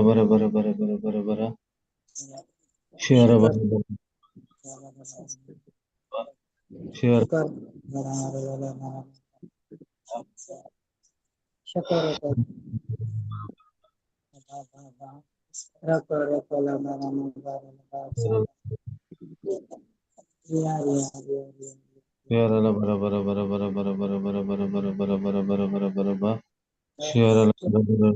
bara bara bara bara bara bara shara bara bara shara shara la bara bara bara bara bara bara bara bara bara bara bara bara bara bara bara shara la bara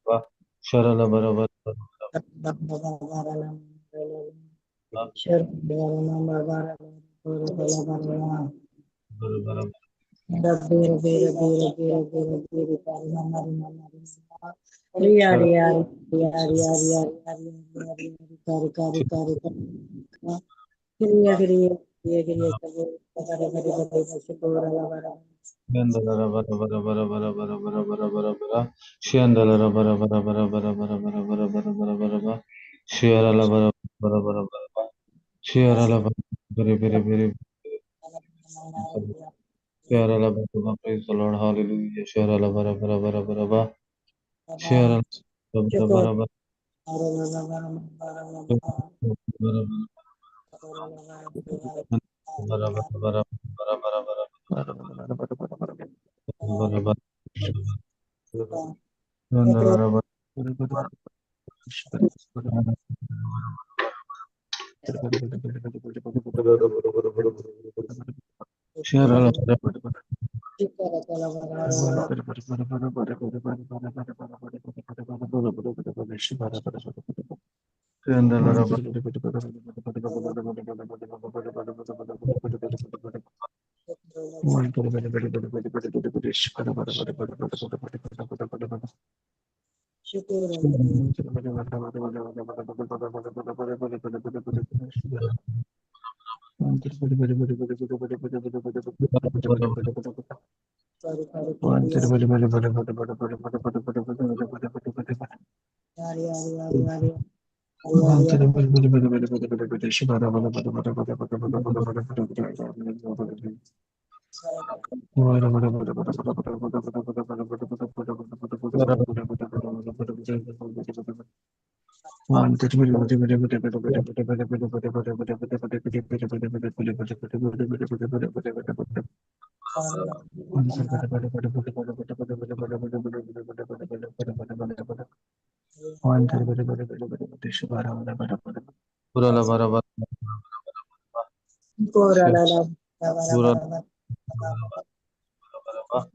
bara shara la bara bara bara bara Shandala bara bara bara bara bara bara bara bara bara Shandala bara bara bara bara bara bara bara bara bara bara bara Shandala bara bara bara bara bara Shandala bara very very very Shandala bara bara praise the Lord hallelujah Shandala bara bara bara bara bara Shandala bara bara bara bara bara bara bara bara bara bara bara Shandala bara Shandala bara Shandala bara Pura bara bara Pura bara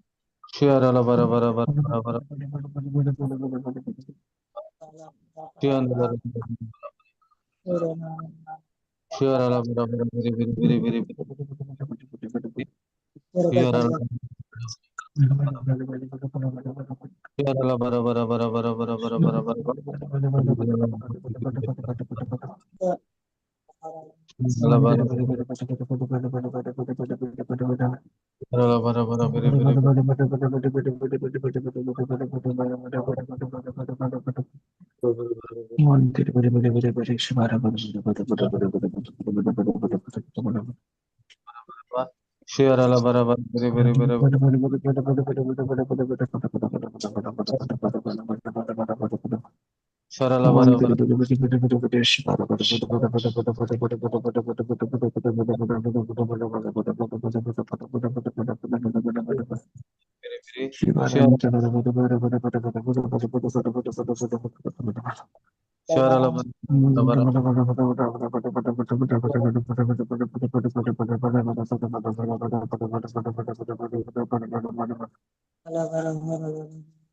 Shandala bara bara bara bara bara Shandala Shandala bara bara very very very very Shandala Shandala bara bara bara bara bara bara bara bara Shandala bara bara bara bara very very Shandala bara bara very very very Sharala bara bara very very Sharala Sharala bara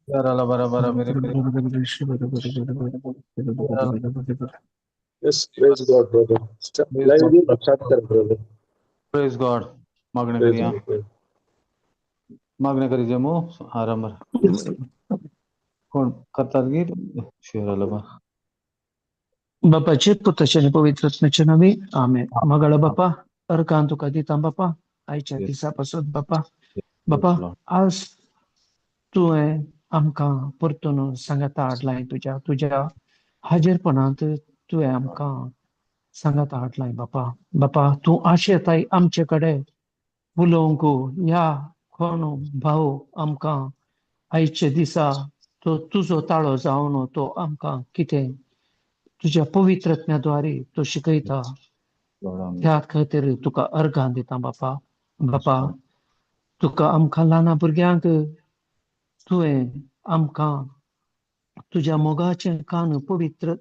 Sharala bara bara very very Sharala Yes, praise God, brother. praise Live God भी start कर brother. praise God मागणे Praise करूया God. मागणे करी जमू आरामर कोण करतात गीत Sharala bara Bapace putacene pavitratnace navi. Amen. Magala bapa, arkanto kadita bapa, aicha yes tisa pasod bapa. बापा Lord. आज तुवें आमकां परतून सांगाता हाडलाय तुझ्या हाजीरपणांत तुवें आमकां सांगाता हाडलाय बापा. बापा तूं आशेताय आमचे कडेन उलोवंक ह्या कोण भाऊ आमकां आयचे दिसा तो तुजो ताळो जावन तो आमकां कितें तुझ्या पवित्रत्म्याद्वारे तो शिकयता. Lord, amen. त्या खातीर तुका अर्घां दिता बापा. बापा Lord. तुका आमकां ल्हान भुरग्यांक तुवें आमकां तुझ्या मोगाचें कान पवित्र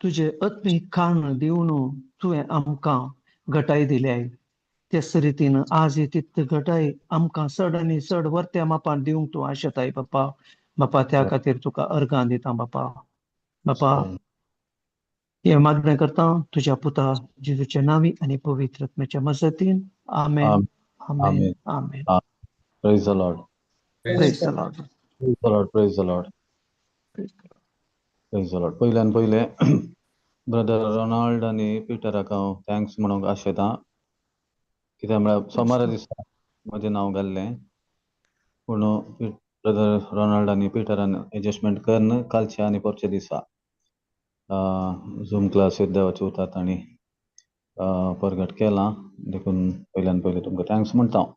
तुझे आत्मीक कान दिवन तुवें आमकां घटाय दिल्याय. तेच रितीन आज तित घटाय आमकां चड आनी चड वर्त्या मापान दिवंक तूं आशेताय बापा. बापा त्या Yes, खातीर तुका अर्घां दिता बापा. बापा Lord. हे मागणें करता तुझ्या पुता जेजूच्या नांवी आनी पवित्रत्म्याच्या मजतीन. आमेन. Amen. Amen. Amen. Amen. Praise the Lord. Praise the Lord. Praise the Lord. Praise the Lord. Praise the Lord. पयल्यान पयले ब्रदर रोनाल्ड आनी पिटराक हांव थँक्स म्हणूंक आशेता. कित्याक म्हळ्यार सोमारा दिसा म्हजें नांव घाल्लें पूण ब्रदर रोनाल्ड आनी पिटरान एडजस्टमेंट करन कालचे आनी परचे दिसा झूम क्लासीत देवाचे उतात तांणी परगट केलां. देखून पयल्यान पयले तुमकां थँक्स म्हणटा हांव.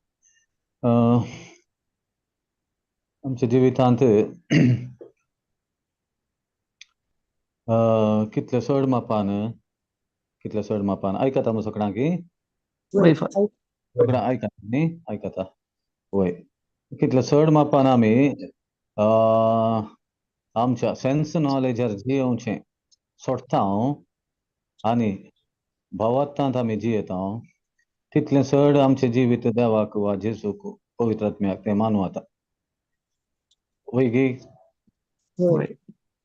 आमच्या जिवितांत कितले चड मापान आयकता म्हूण सगळ्यांक वय फादर. सगळ्यां आयकता न्ही आयकता वय कितले चड मापान आमी आमच्या सेन्स नॉलेजार जियोवचें सोडटा आनी भावार्थांत आमी जियेता तितलें चड आमचें जिवीत देवाक वा जेजूक पवित्रात्म्याक तें मानूं येता. वय गी वय.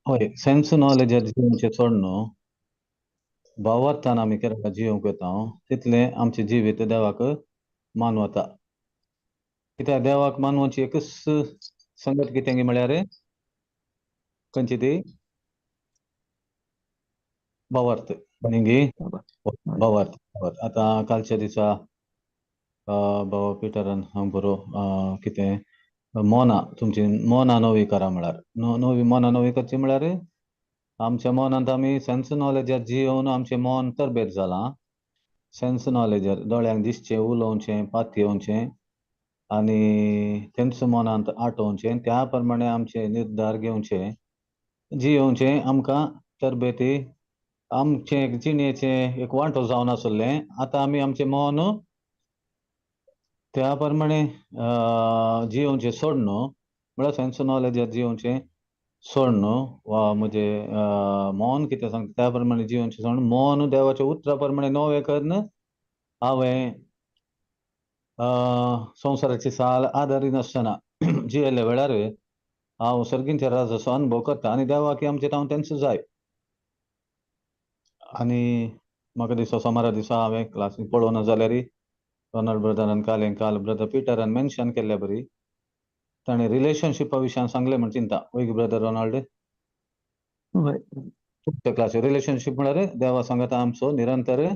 हय सेन्स नॉलेजार जियोवचें सोड न्हू भावार्थान आमी केन्ना जियोवंक येता तितलें आमचें जिवीत देवाक मानूं येता. कित्याक देवाक मानवाची एकच संगत कितें म्हळ्यार खंयची ती भावार्थ न्ही भावार्थ. आतां कालच्या दिसा बाबा पिटरान हांव बरो कितें मोना तुमची मोना नवी करा म्हळ्यार नवी मोना नवी करची म्हळ्यार आमच्या मोनांत आमी सेन्स नॉलेजार जियोवन आमचें मोन तरबेज जालां. सेन्स नॉलेजार दोळ्यांक दिसचें उलोवचें पात येवचें आनी तेंच मोनांत आठोवचें त्या प्रमाणे आमचे निर्धार घेवचे जियोवचें आमकां तरबेती आमचें जिणेचें एक वांटो जावन आसलें. आतां आमी आमचें मोन त्या प्रमाणे जियोवचें सोड न्हू म्हळ्यार सेन्स नॉलेजार जियोवचें सोड न्हू वा म्हजें मोन कितें सांगता त्या प्रमाणे जियोवचें सोड मोन देवाच्या उतरा प्रमाणे नवें करन हांवें संवसाराची साल आदारी नासतना जियेल्या वेळार हांव सर्गींच्या राजाचो अनुभव करता आनी देवाक आमचें हांव तेंच जाय. आनी म्हाका दिसता सोमारा दिसा हांवें क्लासीक पळोवना जाल्यार रोनाल्ड ब्रदरान काल ब्रदर पिटरान मेन्शन केल्ल्या बरी ताणें रिलेशनशिपा विशयान सांगलें म्हण चिंता. वय ब्रदर रोनाल्ड वय. त्या क्लासी रिलेशनशिप म्हळ्यार देवा सांगत आमचो निरंतर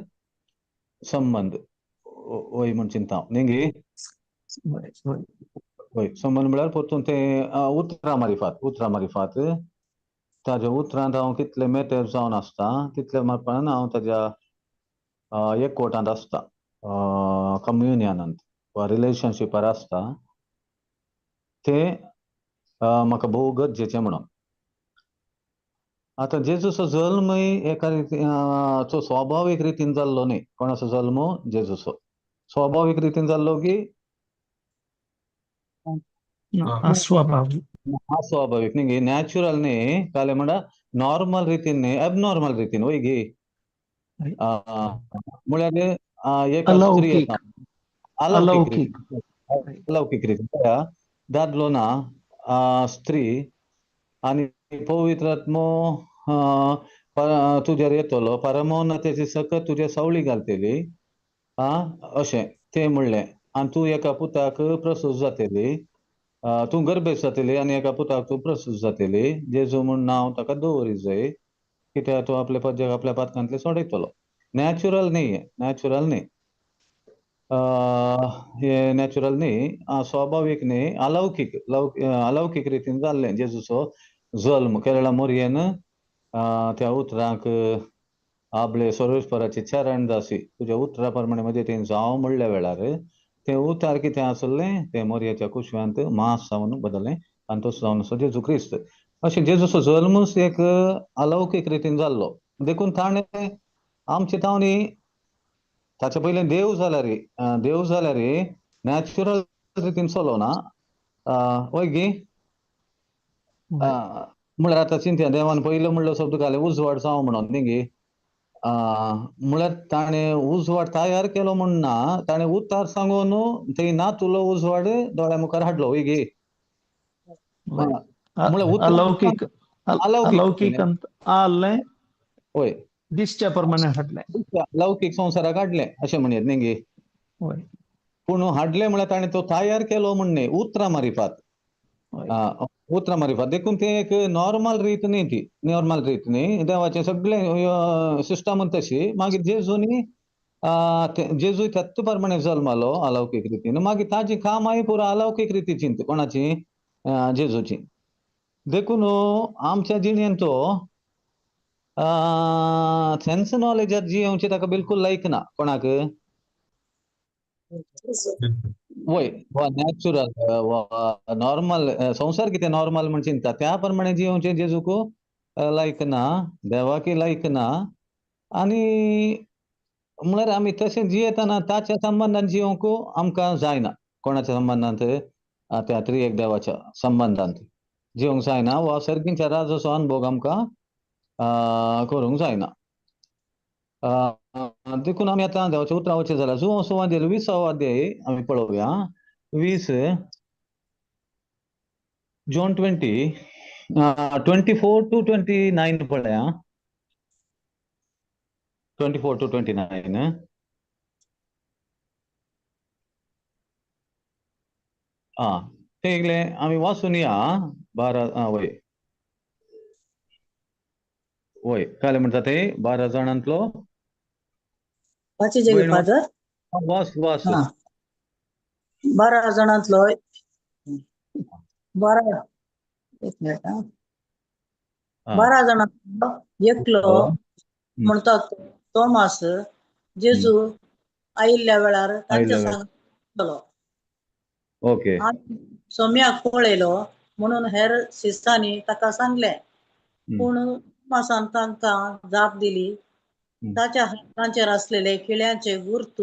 संबंध वय म्हण चिंता न्ही गी. वय. वय. वय संबंध म्हळ्यार परतून तें उतरां मारिफात ताज्या उतरांत हांव कितले मेतेर जावन आसता तितले मापान हांव ताज्या एकवटांत आसता कम्युनियनांत वा रिलेशनशिपार आसता तें म्हाका भोव गरजेचें म्हणून. आतां जेजूचो जल्मय एका रितीन स्वाभावीक रितीन जाल्लो न्ही. कोणाचो जल्म जेजूचो स्वाभावीक रितीन जाल्लो की अस्वाभाविक. अस्वाभाविक न्ही नॅचरल न्ही काले म्हणटा नॉर्मल रितीन न्ही एबनॉर्मल रितीन वय गी. म्हळ्यार एक स्त्री येता अलौकिक रितीन दादलो ना स्त्री आनी पवित्रात्मो तुजेर येतलो परमोन्नतेची सकत तुजे सावळी घालतली अशें तें म्हणलें. आनी तूं एका पुताक प्रसूत जातली तूं गर्भेश जातली आनी एका पुताक तूं प्रसूत जातली जेजू म्हूण नांव ताका दवरी जाय कित्याक तूं आपल्या पातकांतले सोडयतलो. नॅचरल न्ही हे नॅचरल न्ही, स्वाभाविक न्ही, अलौकिक रितीन जाल्लें. जेजूचो जल्म केरळा मोरयेन त्या उतरांक आपले सर्वेस्पराचे चरण दासी तुझ्या उतरा प्रमाणे मध्ये ते जावं म्हणल्या वेळार ते उतार कितें आसलें ते मोरयेच्या कुशव्यांत मांस जावन बदललें आनी तसो जावन असो जेजू क्रिस्त. अशें जेजूचो जल्मूच एक अलौकिक रितीन जाल्लो. देखून ताणें आमचे तावनी ताचे पयलें देव जाल्यार नॅचरल रितीन चलोना. वय गी होय. म्हळ्यार आतां चिंतया, देवान पयलो म्हणलो शब्द घाले उजवाड जावं म्हणून न्ही गी. म्हळ्यार ताणें उजवाड तयार केलो म्हण ना, ताणें उतार सांगून थंय नातुलो उजवाड दोळ्या मुखार हाडलो. वय गी होय. म्हळ्यार उतार अलौकिक अलौकिक अलौकिक अंत आल्लें होय, दिसच्या प्रमाणे हाडलें. लौकीक संवसाराक हाडलें अशें म्हणयत न्ही गी. होय. पूण हाडलें म्हळ्यार ताणें तो तयार केलो म्हण न्ही, उतरां मारिफात. होय. उतरां मारिफात. देखून ते एक नॉर्मल रीत न्ही ती, नॉर्मल रीत न्ही. देवाचें सगळें सिस्टमच तशी. मागीर जेजूनी जेजू त्याच प्रमाणे जल्मालो अलौकिक रितीन. मागीर ताजी कामाय पुरो अलौकिक रितीचीं. कोणाची? जेजूची. देखून आमच्या जिणेंत तो सेन्स नॉलेजात जियोवचें ताका बिलकुल लायक ना. कोणाक? वय नॅचरल नॉर्मल संसार कितें नॉर्मल म्हण चिंता त्या प्रमाणे जियोवचें जेजूक लायक ना, देवाकय लायक ना. आनी म्हळ्यार आमी तशें जियेतना ताच्या संबंधान जियोवंक आमकां जायना. कोणाच्या संबंधांत? त्या त्रिएक देवाच्या संबंधांत जियोंक जायना. हो सर्गींच्या राजाचो अनुभव आमकां करूंक जायना. देखून आमी आतां देवाच्या उतरां वचत जाल्यार जुवो सुवातेर 20वा अध्याय आमी पळोवया. 20 जॉन 20 24 to 29 पळया. 24 to 29. ते इगलें आमी वाचून या. 12 वय वय काय म्हणटा ते 12 जाणांतलो वाची जेगे वयन फादर वाच. 12 जाणांतलो 12 एक मिनिट 12 जाणांतलो एकलो म्हणटा तोमास जेजू आयिल्ल्या वेळार तांच्या सांग ओके. सोम्याक पळयलो म्हणून हेर शिस्तांनी ताका सांगले. पूण तोमासान तांकां जाप दिली, ताच्या हातांचेर असलेले खिळ्यांचे गुर्त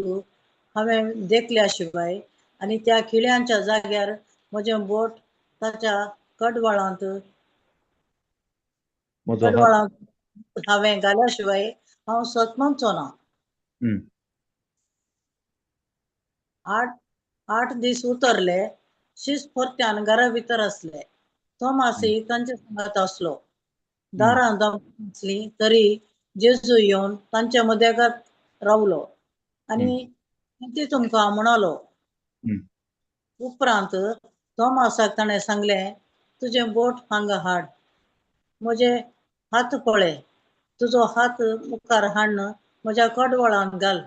हांवें देखल्या शिवाय आनी त्या खिळ्यांच्या जाग्यार म्हजें बोट ताच्या कडवळांत हांवें घाल्या शिवाय हांव सतमनचो ना. 8 दीस उतरले. शिस्त परत्यान घरा भितर असले. तोमासय तांचे सांगात असलो. दारां दामली तरी जेजू येवन तांच्या मदेगात रावलो आनी कितें तुमकां म्हणालो. उपरांत तोमासाक ताणें सांगलें, तुजें बोट हांगा हाड, म्हजे हात पळय, तुजो हात मुखार हाडन म्हज्या कडवळांत घाल.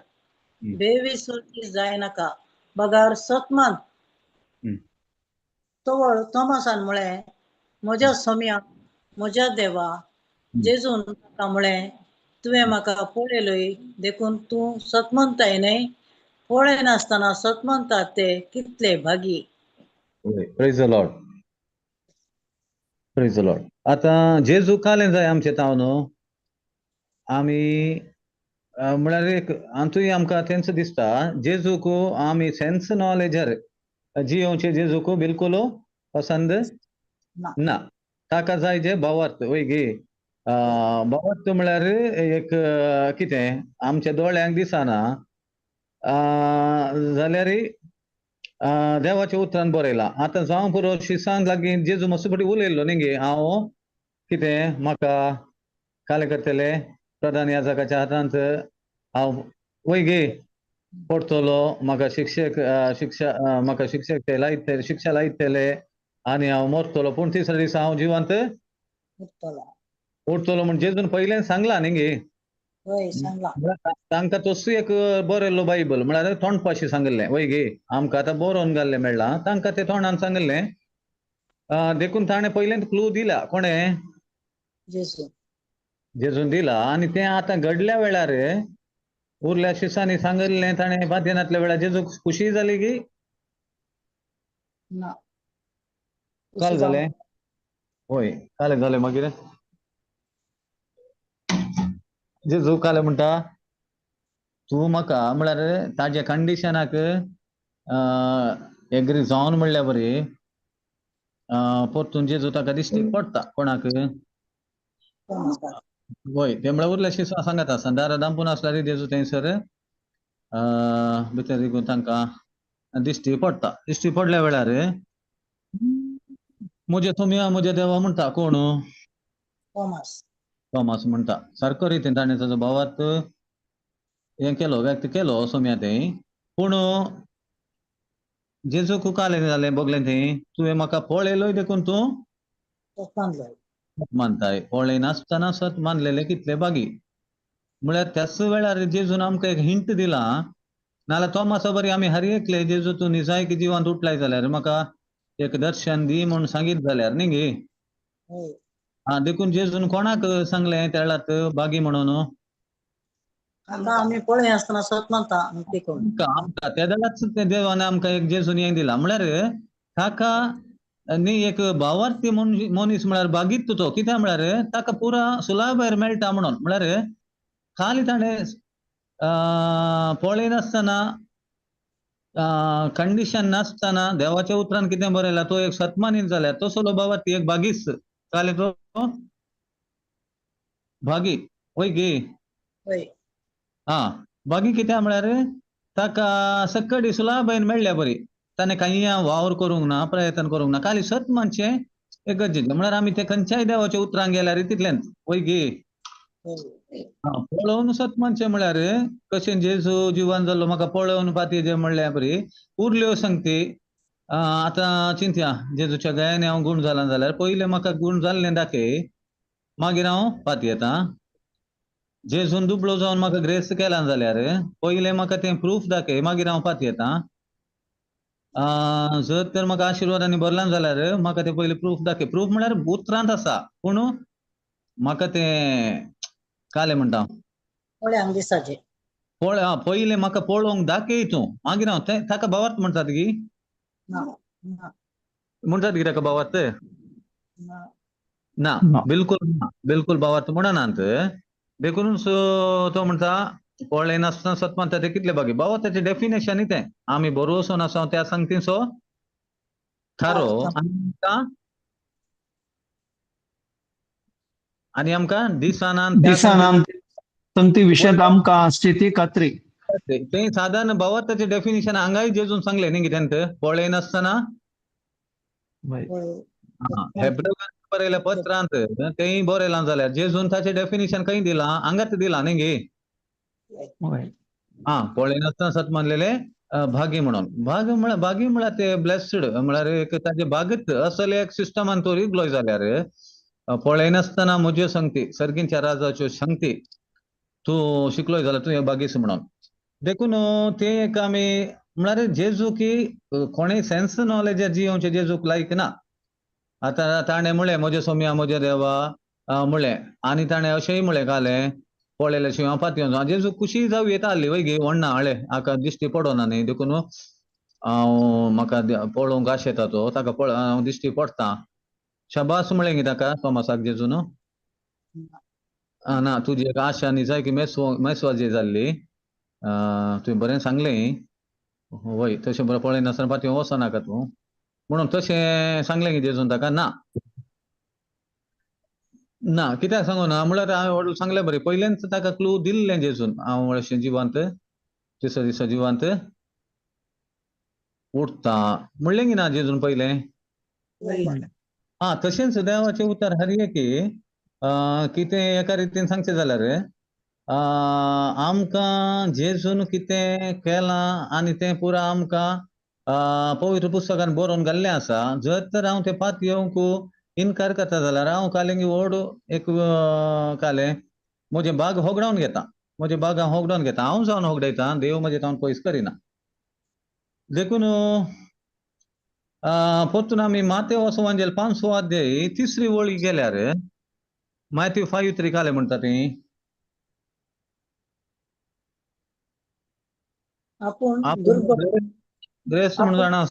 बेविसवणी जायनाका, बगार सतमान. तवळ तोमासान म्हळें, म्हज्या सोम्या, म्हज्या देवा. जेजून ताका म्हळें, तुवें म्हाका पळयलय देखून तूं सतमनताय न्हय. पळय नासतना सतमनतात ते कितले भागी. Praise the Lord. Praise the Lord. आतां जेजू कालें जाय आमचें ताव न्हू. आमी म्हळ्यार एक हातूंय आमकां तेंच दिसता. जेजूक आमी सेन्स नॉलेजार जियोवचें जेजूक बिलकुल पसंद ना. ताका जाय जे भावार्थ. वय गे भावार्थ म्हळ्यार एक कितें आमच्या दोळ्यांक दिसना जाल्यार देवाच्या उतरान बरयलां. आतां जावं पुरो शिसांक लागीं जेजू मातसो फावटी उलयल्लो न्ही गे, हांव कितें म्हाका कालें करतले प्रधान याजकाच्या हातांत हांव वय गे पडटलो. म्हाका शिक्षा लायतले आनी हांव मरतलो, पूण तिसऱ्या दिसा हांव जिवंत उठतलो म्हण जेजून पयलें सांगलां न्ही गे. होय सांगला तांकां तसो एक बरयल्लो बायबल म्हळ्यार तोंडपाशी सांगल्लें वय गे आमकां आतां बरोवन घाल्लें मेळ्ळां तांकां ते तोंडान सांगल्लें देखून ताणें पयलेंत क्लू दिला कोणें जेसू जेजून दिला आनी तें आतां घडल्या वेळार उरल्या शिसांनी सांगल्लें ताणें बाद्यनातल्या वेळार जेजू खुशी जाली की ना काल जालें होय काल जालें मागीर जेजू काल म्हणटा तूं म्हाका म्हळ्यार ताज्या कंडिशनाक एग्री जावन म्हणल्या बरी परतून जेजू ताका दिश्टी पडटा कोणाक होय ते म्हळ्यार उरल्या शिसां सांगत आसा दारा दांपून आसल्यार जेजू थंयसर भितर देखून तांकां दिश्टी पडल्या वेळार मुजे तुमी मुजे देवा म्हणटा कोण थॉमस म्हणटा सारको रितीन ताणें ताजो भावात हें केलो व्यक्त केलो सोम्या थंय पूण जेजूक कालें जालें बोगलें थंय तुवें म्हाका पळयलोय देखून तूं मानताय पळय नासतना सत मानलेले कितले बागी म्हळ्यार त्याच वेळार जेजून आमकां एक हिंट दिला नाल्यार थॉमसा बरी आमी हारी ऐकले जेजू तूं निजायक जिवांत उठलाय जाल्यार म्हाका एक दर्शन दी म्हूण सांगीत जाल्यार न्ही गे देखून जेजून कोणाक सांगलें त्या वेळार बागी म्हणून आम्ही पळय आसतना सत म्हणटा ते कोण आमकां त्या वेळारच ते देवान आमकां एक जेजून हें दिला म्हळ्यार ताका न्ही एक भावार्थी मनीस म्हळ्यार बागीत तो कित्याक म्हळ्यार ताका पुरा सुला भायर मेळटा म्हणून म्हळ्यार खाली ताणें पळय नासतना कंडिशन नासतना देवाच्या उतरान कितें बरयलां तो एक सतमानीत जाल्यार तसलो भावार्थी एक बागीस जाले तो बागी वय गे बागी कित्याक म्हळ्यार ताका सक्कडी सुलाभायेन मेळ्ळ्या बरी ताणें काही वावर करूंक ना प्रयत्न करूंक ना खाली सत मानशें एक गरजेचें म्हळ्यार आमी ते खंयच्याय देवाच्या उतरांक गेल्यार तितलेंच वय गे पळोवन सत मानशें म्हळ्यार कशें जेजू जिवान जाल्लो म्हाका पळोवन पातये जे म्हणल्या बरी उरल्यो संगती आतां चिंतया जेजूच्या गळ्यान हांव गूण जाला जाल्यार पयलें म्हाका गूण जाल्लें दाखय मागीर हांव पातयें येता जेजून दुबळो जावन म्हाका ग्रेस केला जाल्यार पयलें म्हाका तें प्रूफ दाखय मागीर हांव पातयें येता जर तर म्हाका आशिर्वादांनी भरला जाल्यार म्हाका ते पयलीं प्रूफ दाखय प्रूफ म्हळ्यार उतरांत आसा पूण म्हाका तें कालें म्हणटा पयलें म्हाका पळोवंक दाखय तूं मागीर हांव ताका भावार्थ म्हणटात गी म्हणटात गी ताका भावार्थ ना बिलकुल भावार्थ म्हणनात देखून तो म्हणटा पळय नासतना सत म्हणटा ते कितले बागी भावार्थाचें डेफिनेशन तें आमी बरोवसून आसा त्या सांगतीचो थारो आनी आमकां दिसानांत संगती विशद आमकां स्थिती खात्री तें साधारण भावार्थाचें डेफिनेशन हांगाय जेजून सांगलें न्ही कितें पळय नासतना हेब्रेवांत बरयल्या पत्रांत तेंय बरयलां जाल्यार जेजून ताचें डेफिनेशन खंय दिलां हांगाच दिलां न्ही गे पळय नासतना सत मानलेले भागी म्हणून बागी म्हळ्यार ते ब्लेस्ड म्हळ्यार एक ताचे बागत असल एक सिस्टमान तो रिगलोय जाल्यार पळय नासतना म्हज्यो संगती सर्गींच्या राजाच्यो संगती तूं शिकलोय जाल्यार तूं बागीस म्हणून देखून ते एक आमी म्हळ्यार जेजू की कोणेय सेन्स नॉलेज जियोवचें जेजूक लायक ना आतां ताणें म्हळें म्हज्या सोम्या म्हज्या देवा म्हळें आनी ताणें अशेंय म्हळें कालें पळयल्या शिवाय हांव पातयेवं जेजू खुशी जावं येता आसली वय गे व्हडना हळे हाका दिश्टी पडोना न्ही देखून हांव म्हाका पळोवंक आश येता तो ताका हांव दिश्टी पडटा शबास म्हळें गे ताका थॉमसाक जेजून ना तुजी एक आशा न्ही जाय की मेस्वाजी जाल्ली तुवें बरें सांगलें वय तशें बरें पळय नासतना पातयेवं वचनाका तूं म्हणून तशें सांगलें गे जेजून ताका ना कित्याक सांगू ना म्हळ्यार हांवें सांगलें बरें पयलेंच ताका क्लू दिल्लें जेजून हांव अशें जिवांत तिसऱ्या दिसा जिवांत उठता म्हणलें गी ना जेजून पयलें तशेंच देवाचें उतर हर एकी कितें एका रितीन सांगचें जाल्यार आमकां जेजून कितें केलां आनी तें पुरा आमकां पवित्र पुस्तकान बरोवन घाल्लें आसा जर तर हांव तें पातयेवंक इन्कार करता जाल्यार हांव कालें व्हड एक कालें म्हजें बाग होगडावन घेता म्हजे बागा होगडोन घेता हांव जावन होगडयता देव म्हजे तावन पयस करिना देखून पोत्तून आमी मातेव वचोवंजेल 5 अध्याय 3 वळी गेल्यार मॅथ्यू 5:3 काले म्हणटा ती आपण आपण दुर्बळ ग्रेस म्हणून जाणा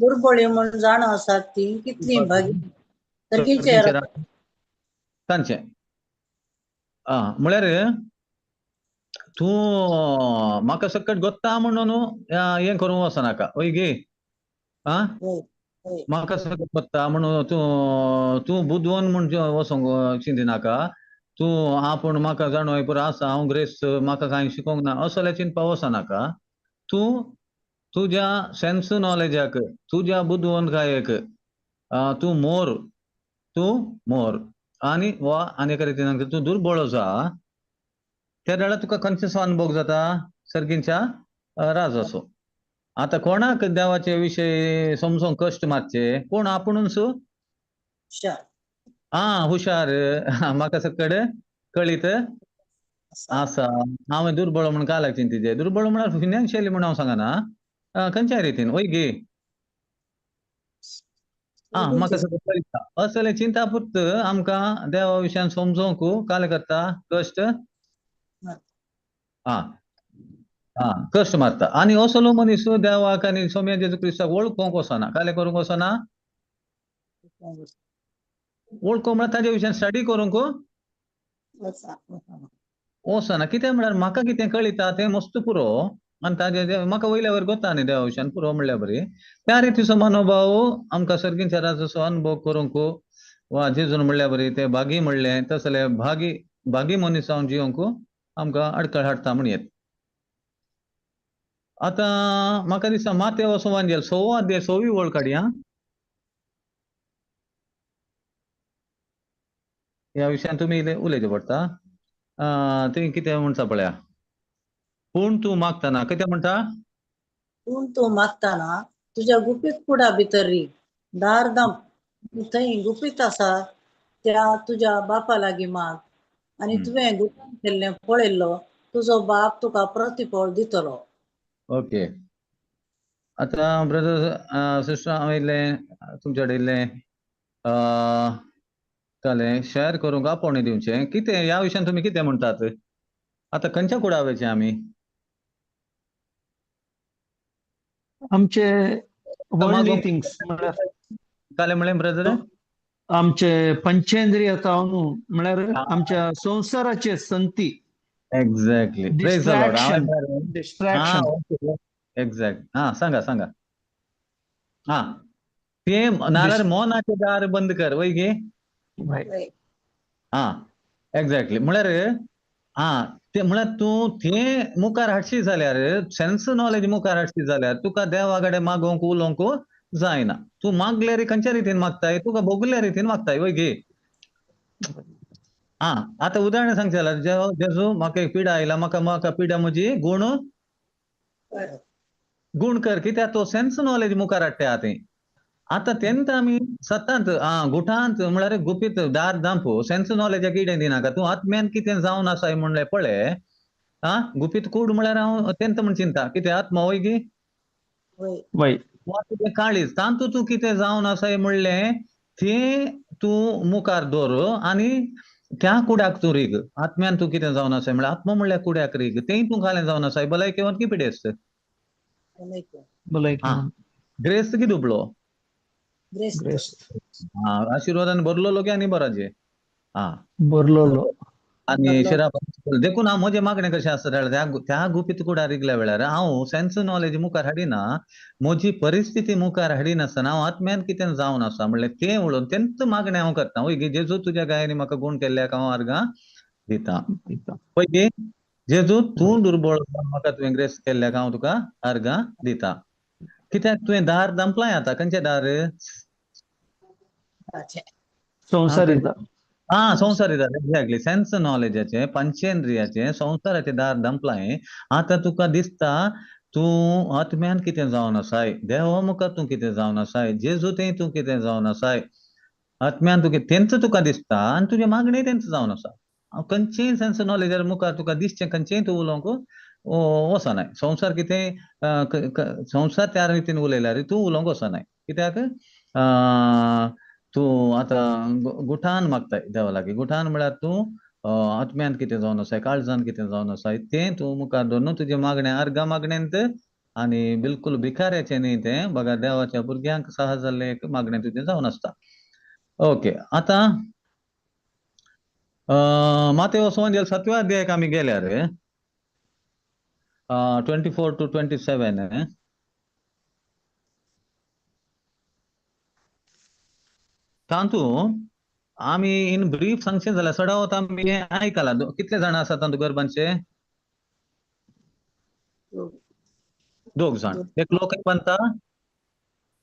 दुर्बळी म्हणून जाणं आसात ती कितली भागी सर्गीचे तांचे म्हळ्यार तूं म्हाका सकट गोत्ता म्हणून हें करूंक वचनाका वय गे म्हाका सकट गोत्ता म्हणून तूं बुदवून म्हण वचोंक चिंतिनाका तूं आपूण म्हाका जाणो पुरो आसा हांव ग्रेस म्हाका कांय शिकोंक ना असले चिंतपा वचनाका तूं तुज्या सेन्स नॉलेजाक तुज्या बुदवंतकायेक तूं मोर आनी वा आनी रितीन तूं दुर्बळ आसा त्या वेळार तुका खंयचो अनुभव जाता सर्गींच्या राजाचो आता कोणाक देवाचे विशय समजोंक कश्ट मारचे कोण आपुणूच हुशार म्हाका सकट कळीत आसा हांव दुर्बळ म्हणून कालाक चिंतीचे दुर्बळ म्हळ्यार फिनान्शियली म्हणून हांव सांगना खंयच्याय रितीन वय गे म्हाका सकट कळटा असले चिंता पुरत आमकां देवा विशयान समजोंक काल करता कश्ट कश्ट मारता आनी असलो मनीस देवाक आनी सोम्या जेजू क्रिस्ताक वळखोंक वचना काले करूंक वचना वळखोंक म्हळ्यार ताजे विशयान स्टडी करूंक वचना कित्याक म्हळ्यार म्हाका कितें कळटा तें मस्त पुरो आनी ताजे म्हाका वयल्या वयर कोत्ता न्ही देवा विशयान पुरो म्हणल्यार बरी त्या रितीचो मनोभाव आमकां सर्गींच्या राजाचो अनुभव करूंक वा जेजून म्हणल्यार बरी ते भागी म्हणलें तसले भागी मनीस जावन जिवंक आमकां अडखळ हाडटा म्हण येत आता म्हाका दिसता मातेव वचोवंजेल 6 अध्याय 6 वळ काडया ह्या विशयान तुमी उलयचें पडटा ते कितें म्हणटा पळया पूण तूं मागतना कितें म्हणटा पूण तूं मागतना तुज्या गुपीत कुडा भितर री दार दाम थंय गुपीत आसा त्या तुज्या बापा लागीं माग आनी तुवें गुपान केल्लें पळयल्लो तुजो बाप तुका प्रतिफळ दितलो ओके आता ब्रदर सिस्टर हांव इल्लें तुमचे कडेन इल्लें जालें शेअर करूंक आपोवणें दिवचें कितें ह्या विशयान तुमी कितें म्हणटात आतां खंयच्या कुडावेचे आमी आमचे वर्ल्डली थिंग्स काले म्हळें ब्रदर आमचे पंचेंद्रिय म्हळ्यार आमच्या संसाराचे संती एक्झॅक्टली डिस्ट्रॅक्शन एक्झॅक्ट सांगा ते नाल्यार मोनाचे दार बंद कर वय गे एक्झॅक्टली म्हळ्यार ते म्हळ्यार तूं तें मुखार हाडशी जाल्यार सेन्स नॉलेज मुखार हाडशी जाल्यार तुका देवा कडेन मागोवंक उलोवंक जायना तूं मागल्यार खंयच्या रितीन मागताय तुका भोगल्या रितीन मागताय वय गे आता उदाहरण सांगचे जाल्यार जेजू म्हाका एक पिडा आयला म्हाका पिडा म्हजी गुण कर कित्याक तो सेन्स नॉलेज मुखार हाडटा तें आता तेन्ना आमी सतांत गुठांत म्हळ्यार गुपीत दार दांप सेन्स नॉलेजाक कितें दिनाका तूं आत्म्यान कितें जावन आसाय म्हणलें पळय गुपीत कूड म्हळ्यार हांव तेंत म्हण चिंता कितें आत्मा वय गे तुजें काळीज तांतू तूं कितें जावन आसाय म्हणलें तें तूं मुखार दवर आनी त्या कुड्याक तूं रीग आत्म्यान तूं कितें जावन आसाय म्हळ्यार आत्मा म्हणल्यार कुड्याक रीग तें तूं कालें जावन आसाय भलायकेवन की पिडेस्त ग्रेस्त की दुबळो आशीर्वादान भरलो गे आनी बराजे बरलो आनी शिराप देखून हांव म्हजें मागणें कशें आसता जाल्यार त्या गुपीत कुडा रिगल्या वेळार हांव सेन्स नॉलेज मुखार हाडिना म्हजी परिस्थिती मुखार हाडिनासतना हांव आत्म्यान कितें जावन आसा म्हणल्यार तें उलोवन तेंच मागणें हांव करता वय गे जेजू तुज्या गायांनी म्हाका गुण केल्ल्याक हांव अर्गां दिता पळय गे जेजू तूं दुर्बळ म्हाका तुवें ग्रेस केल्ल्याक हांव तुका अर्गां दिता कित्याक तुवें दार दांपलाय आतां खंयचें दार संवसारीक संवसारी दार एक्झॅक्टली सेन्स नॉलेजाचे पंचेंद्रियाचे संवसाराचे दार दांपलाय आतां तुका दिसता तूं आत्म्यान कितें जावन आसाय देवा मुखार तूं कितें जावन आसाय जेजू तें तूं कितें जावन आसाय आत्म्यान तूं तेंच तुका दिसता आनी तुजे मागणेय तेंच जावन आसा खंयचेय सेन्स नॉलेजार मुखार तुका दिसचें खंयचेय तूं उलोवंक वचनाय. संवसार कितें संवसार त्या रितीन उलयल्यार तूं उलोवंक वचनाय. कित्याक तूं आतां गुठान मागताय देवा लागीं. गुठान म्हळ्यार तूं आत्म्यांत कितें जावन आसाय, काळजांत कितें जावन आसाय तें तूं मुखार दवरून तुजें मागणें अर्गा मागण्यांत आनी बिलकुल भिकाऱ्याचें न्ही तें बघा देवाच्या भुरग्यांक सहा जाल्लें एक मागणें तुजें जावन आसता. ओके, आतां मातेवस वंजेल 7व्या अध्यायाक आमी गेल्यार 24 to 27 तातूंत आमी इन ब्रीफ सांगचें जाल्यार सडावत आमी हें आयकलां. कितले जाण आसा तातूंत गरबांचे? 2 जाण. एकलो काय बांदता?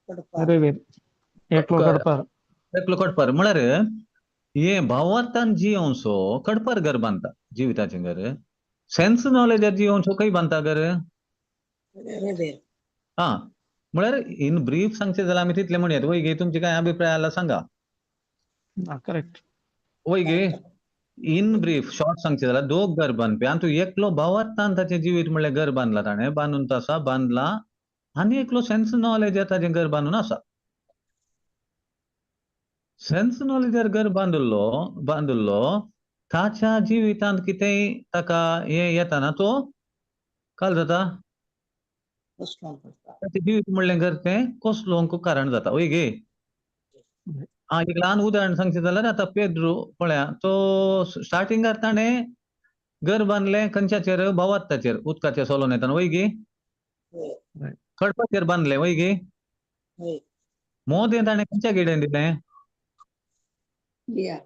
कडपार. रेवेर एकलो कडपार एकलो कडपार. म्हळ्यार हे भावार्थान जियोवचो कडपार घर बांदता जिविताचें घर. सेन्स नॉलेजार जियोवचो खंय बांदता घर? रेवेर. हा, म्हळ्यार इन ब्रीफ सांगचें जाल्यार आमी तितलें म्हणयात. वय गे तुमचे काय अभिप्राय आला सांगा. करेक्ट. वय गे इन ब्रीफ शॉर्ट सांगचें जाल्यार दोग घर बांदपी आनी तूं एकलो भावार्थान ताचें जिवीत म्हणल्यार घर बांदला ताणें बांदून आसा बांदला आनी एकलो सेन्स नॉलेजार ताचें घर बांदून आसा. सेन्स नॉलेजार घर बांदिल्लो ताच्या जिवितांत कितेंय ताका हें येताना तो काल जाता उसळून पडटा. ताचें जिवीत म्हणलें घर तें कोसळोवंक कारण जाता. वय गे एक ल्हान उदाहरण सांगचें जाल्यार आतां पेद्रू पळया तो स्टार्टिंगार ताणें घर बांदलें खंयच्याचेर? भावार्थाचेर उदकाचेर सोलोन येताना. वय गे वय. कडपाचेर बांदलें. वय गे वय. मोदें ताणें खंयच्या किड्यान दिलें? बिया.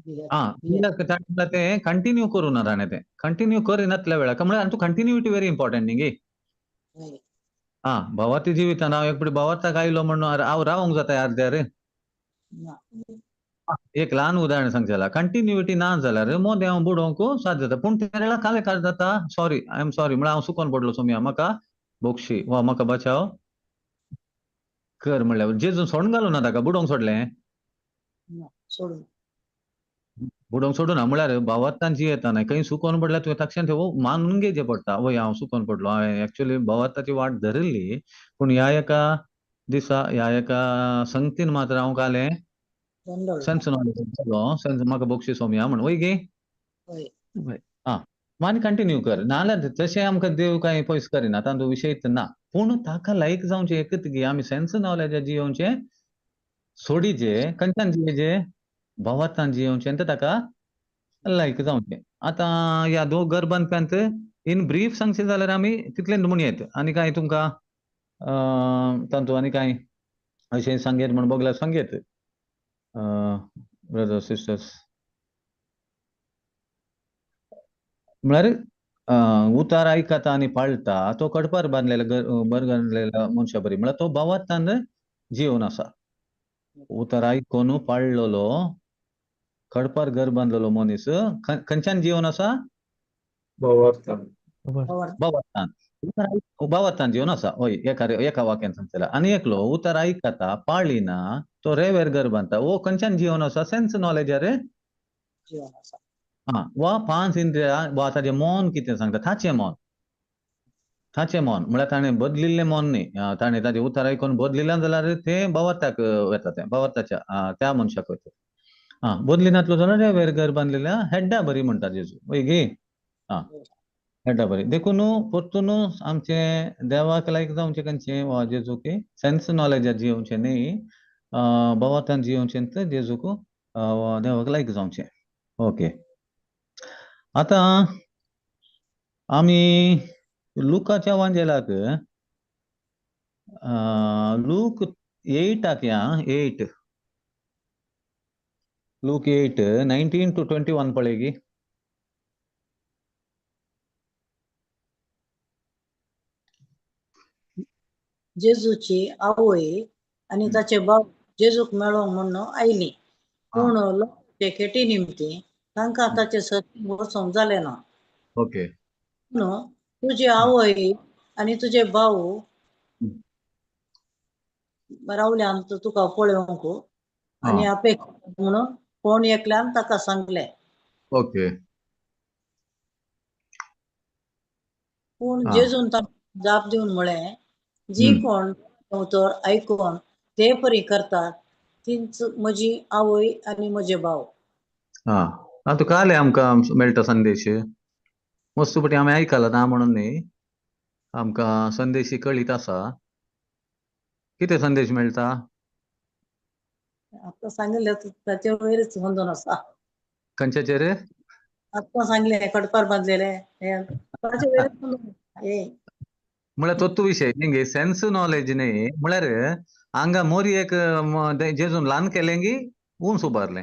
बिया. हा, ताणें तें कंटिन्यू करूं ना ताणें तें कंटिन्यू करिनातल्या वेळार म्हळ्यार तूं कंटिन्युटी व्हेरी इम्पॉर्टंट न्ही गे. वय. हा, भावार्थी जिवितान हांव एक भावार्थाक आयलो म्हणून हांव रावंक जाता अर्द्यार. ना. एक ल्हान उदाहरण सांगचें जाल्यार कंटिन्युटी ना जाल्यार मोदें हांव बुडोवंक साध्य जाता. पूण त्या वेळार काले काय जाता सॉरी आय एम सॉरी म्हळ्यार हांव चुकोन पडलो सोम्या म्हाका बोक्षी वा म्हाका बचाव कर म्हणल्यार जेजून सोडून घालूं ना ताका बुडोवंक सोडलें. ना. सोडून. बुडोवंक सोडूं ना म्हळ्यार भावार्थान जियेताना खंय चुकोन पडल्यार तुवें तक्षण थंय मानून घेवचें पडटा. वय हांव चुकोन पडलो हांवें एक्चुअली भावार्थाची वाट धरिल्ली पूण ह्या एका दिसा ह्या एका संगतीन मात्र हांव कालें दंडोळ. सेन्स नॉलेज सेन्स म्हाका बक्षीस सोम्या म्हण. वय गे वय. हा आनी कंटिन्यू कर नाल्यार तशें आमकां देव कांय पयस करिना तातूंत विशयच ना. पूण ताका लायक जावचें एकच गे आमी सेन्स नॉलेज जियोवचें सोडीचे खंयच्यान जियेचें? भावार्थान जियोवचें आनी तें ताका लायक जावचें. आतां ह्या दोग घर बांदप्यांत इन ब्रीफ सांगचें जाल्यार आमी तितलेंच म्हणयेत. आनी कांय तुमकां तातूंत आनी कांय अशें सांगेत म्हण बोगल्यार सांगेत ब्रदर्स सिस्टर्स. म्हळ्यार उतार आयकता आनी पाळटा तो कडपार बांदलेला बर बांदलेला मनशा बरी म्हळ्यार तो भावार्थान जियोवन आसा. उतार आयकून पाळलेलो कडपार घर बांदलेलो मनीस खंयच्यान जियोवन आसा? भावार्थान. भावार्थान. भावार्थान जियोवन आसा. हय एका वाक्यान सांगचें जाल्यार. आनी एकलो उतार आयकता पाळिना तो रेवेर घर बांदता. वो खंयच्यान जियोवन आसा? सेन्स नॉलेजार जीवन आसा. वा पांच इंद्रियां वा ताचें मन कितें सांगता ताचें मन म्हळ्यार ताणें बदलिल्लें मन न्ही. ताणें ताचें उतार आयकून बदलिलां जाल्यार तें भावार्थाक वता तें भावार्थाच्या त्या मनशाक वता. बदलिनातलो जाल्यार रेवेर घर बांदलेल्या हेड्डा बरी म्हणटा जेजू. वय गे हेड्डा बरी देखून परतून आमचें देवाक लायक जावचें खंयचें वा जेजूक सेन्स नॉलेजार जियोवचें न्ही भावार्थान जियोवचें तें जेजूक देवाक लायक जावचें. ओके, आतां आमी लुकाच्या वांजेलाक लूक 8 या 8 लूक 8 19 to 21 पळय गी. जेजूची आवय आनी ताचे बाप जेजूक मेळोंक म्हणून आयली. पूण लोकांचे केटी निमती तांकां ताचे सरीर वचोंक जालें ना. ओके, पूण तुजी आवय आनी तुजे भाव रावल्यान तुका पळोवंक आनी अपेक्षा म्हणून कोण एकल्यान ताका सांगलें. ओके पूण हा जेजून तांकां जाप दिवन म्हळें, जी हम्म कोण उतर आयकून ते परी करतात तींच म्हजी आवय आनी म्हजे भाव. हा आता काले आमकां मेळटा संदेश वस्तुपटी आमी आयकला ना म्हणून न्ही आमकां संदेश ही कळीत आसा कितें संदेश मेळटा आतां सांगिल्लें ताचे वयरच बंदून आसा. खंयच्याचेर आतां सांगलें कडपार बांदलेले हे ताचे वयरच बंदून आसा. ए म्हळ्यार तोच विशय तेंगे सेन्स नॉलेज न्ही म्हळ्यार हांगा मोरयेक जेजून ल्हान केलें गी उंच उबारलें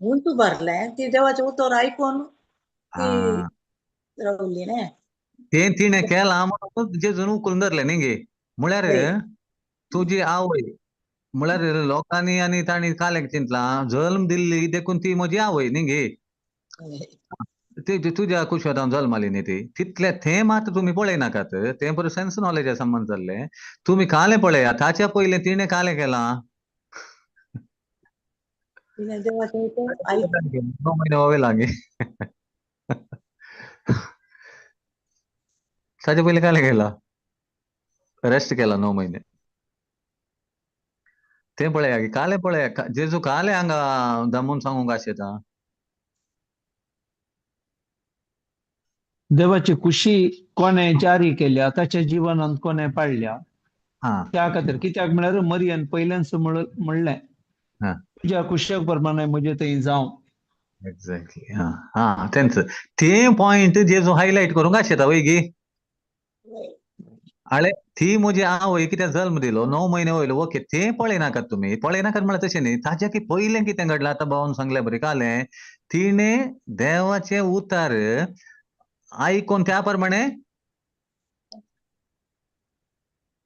उंच उबारलें ती देवाचें उतर आयकून ती हा रावल्ली न्ही. तें तिणें केलां म्हणून जेजून उखलून धरलें न्ही गे म्हळ्यार हय. तुजी आवय म्हळ्यार लोकांनी आनी तांणी कालेक चिंतलां जल्म दिल्ली देखून ती म्हजी आवय न्ही गे हय. ती तुज्या कुशेतान जल्माली न्ही ती तितले थें मात तुमी पळयनाकात तें बरें सेन्स नॉलेजा संबंद जाल्लें तुमी कालें पळया ताच्या पयलें तिणें कालें केलां तिणें देवाचें उतर आयकून 9 महिने व्हावे लागे ताच्या पयलीं कालें केलां रेस्ट केला 9 महिने तें पळया गे कालें पळया जेजू कालें हांगा दमून सांगूंक आशेता देवाची खुशी कोणें जारी केल्या ताच्या जिवनांत कोणें पाळल्या हा त्या खातीर कित्याक म्हळ्यार मरियन पयल्याच म्हणलें हा तुज्या कुशे प्रमाणे म्हजे थंय जावं. एक्झॅक्टली हा हा तेंच तें पॉइंट जेजू हायलायट करूंक आशेता वय गे आळे ती म्हजी आवय कित्याक जल्म दिलो 9 महिने वयलो ओके तें पळयनाकात तुमी पळयनाकात म्हळ्यार तशें न्ही ताच्या की पयलें कितें घडलां आतां भावान सांगलें बरें कालें तिणें देवाचे उतार आयकून त्या प्रमाणे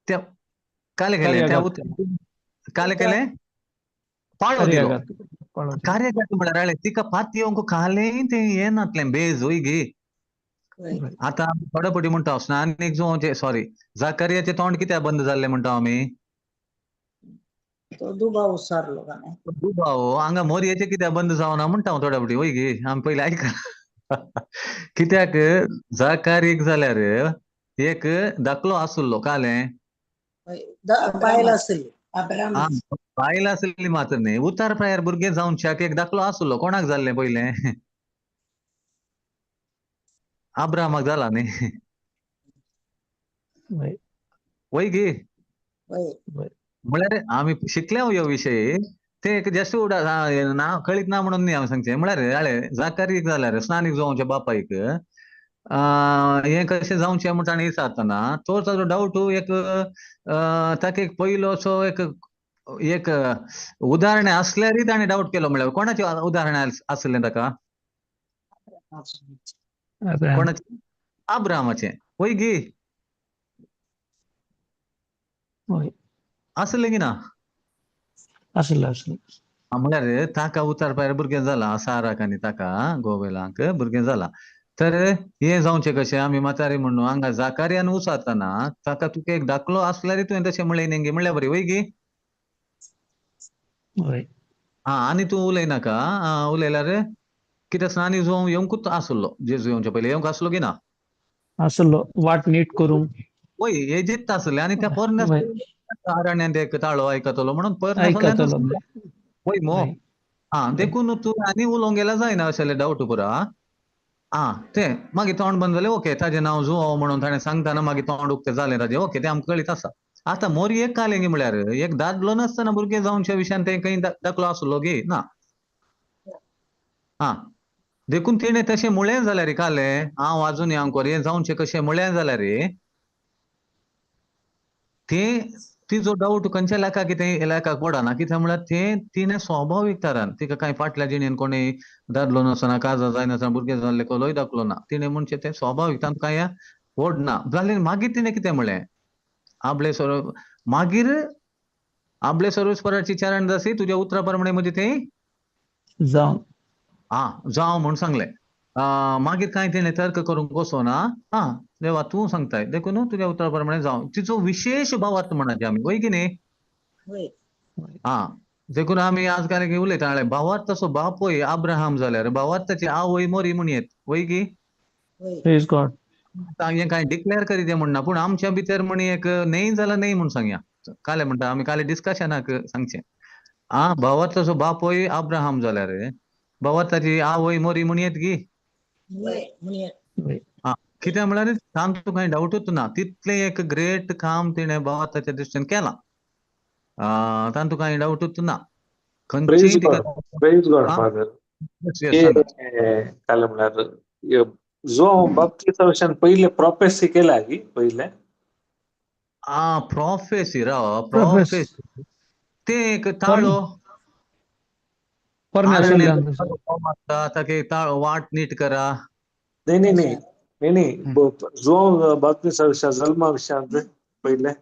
त्या कालें केलें त्या कार्याघात केला उतर कालें केलें पाळो दिलो कार्याघात पळो दिलो. कार्याघात म्हळ्यार आळे तिका पात येवंक कालें तें हें नातलें बेज वय गे हय. आतां आमी थोडे फावटी म्हणटा स्नानीक जो सॉरी जाकर्याचें तोंड कित्याक बंद जाल्लें म्हणटा आमी तो दुबाव उसारलो गाणें. दुबाव हांगा मोरयेचें कित्याक बंद जावना म्हणटा हांव थोड्या फावटी वय गे आमी पयलीं आयकलां कित्याक जाकारीक जाल्यार एक धाकलो आसुल्लो कालें हय. बायल आसली आ बायल आसली मात न्ही उतार प्रायार भुरगें जावनशाक एक धाकलो आसुल्लो कोणाक जाल्लें पयलें आब्रामाक जाला न्ही हय. वय गे हय. म्हळ्यार आमी शिकल्या ह्यो विशय ते एक जस्ट ना कळीत ना म्हणून न्ही हांव सांगचें म्हळ्यार आळे जाकारीक जाल्यार स्नानीक जावंच्या बापायक हें कशें जावचें म्हूण ताणें विचारतना तो ताजो डावट एक ताका एक पयलोसो एक उदाहरण आसल्यारय ताणें डावट केलो म्हळ्यार कोणाचें उदाहरण आसलें ताका अब्राहम. कोणाचें आब्रामाचें वय गे हय. आसलें की ना आसलें आसलें म्हळ्यार ताका उतार पायर भुरगें जालां साराक आनी ताका गोबेलांक भुरगें जालां तर हें जावचें कशें आमी म्हातारे म्हण न्हू हांगा जाकार्यान उसारतना ताका तुका एक धाकलो आसल्यारय तुवें तशें म्हळें न्ही गे म्हळ्यार बरें वय गे हय. हा आनी तूं उलयनाका उलयल्यार कित्याक स्नानीक जावं येवंकूच आसलो जेजू येवच्या पयलीं येवंक आसलो की ना आसलो वाट नीट करूंक वय एजिप्त आसलें आनी त्या पोरन्यास हय. आरण्यांत एक ताळो आयकतलो म्हणून आयकतलो पोरन्यास वय मो हय. हय. देखून तूं आनी उलोवंक गेल्यार जायना अशेले डावट पुरा तें मागीर तोंड बंद जालें ओके ताजें नांव जुवो म्हणून ताणें सांगतना मागीर तोंड उक्तें जालें ताजें ओके तें आमकां कळीत आसा आतां मोरयेक कालें गे म्हळ्यार एक दादलो नासतना भुरगें जावनच्या विशयान तें खंय दाखलो आसलो गे ना देखून तिणें तशें म्हळें जाल्यार कालें हांव आजून हांव हें जावचें कशें म्हळें जाल्यार तें तिजो डावट खंयच्या लेका कितें लेकाक पडना कित्याक म्हळ्यार तें तिणें स्वाभावीक तरान तिका कांय फाटल्या जिणेन कोणें दादलो नासतना काजार जायनासतना भुरगें जाल्लें कोलोय दाखलो ना तिणें म्हणचें तें स्वाभावीक तांकां कांय व्हड ना जाल्यार मागीर तिणें कितें म्हळें आपले मागीर आपले सर्वेस्पराची चरण दासी तुज्या उतरा प्रमाणे म्हणजे तें जावं जावं म्हूण सांगलें मागीर कांय तिणें तर्क करूंक वचोना देवा तूं सांगताय देखून तुज्या उतरा प्रमाणे जावं तिचो विशेष भावार्थ म्हणा आमी वय की न्ही हय. हा देखून आम्ही आज काय उलयता भावात तसो बाप होय अब्राहम जाल्यार भावात ताची आवय मोरी म्हण येत वय की होय. Praise God. हें काय डिक्लेअर करी दे म्हणना पूण आमच्या भितर म्हण एक नाही जाल्यार नाही म्हूण सांगया काले म्हणटा आमी काले डिस्कशनाक सांगचे भावात तसो बाप होय अब्राहम जाल्यार भावात ताची आवय मोरी म्हण येत की होय म्हणजे वय. कित्याक म्हळ्यार तांतूं कांय डावटूच ना तितलें एक ग्रेट काम तिणें भावात ताच्या दृश्टीन केलां तांतूं कांय डावटूच ना खंयचीय तिका प्रेज गॉड आ, फादर. yes, yes, हे सांगा काय म्हणल्यार जो बाप्तिस्ता विशयान पहिले प्रॉफेसी केला की पहिले प्रॉफेसी राव Profess. प्रॉफेसी ते एक ताळो परमेश्वर ताके ताळो वाट नीट करा नाही नाही नाही नाही नाही जो बाप्तिस्ता विषय जन्मा विषयांत पहिले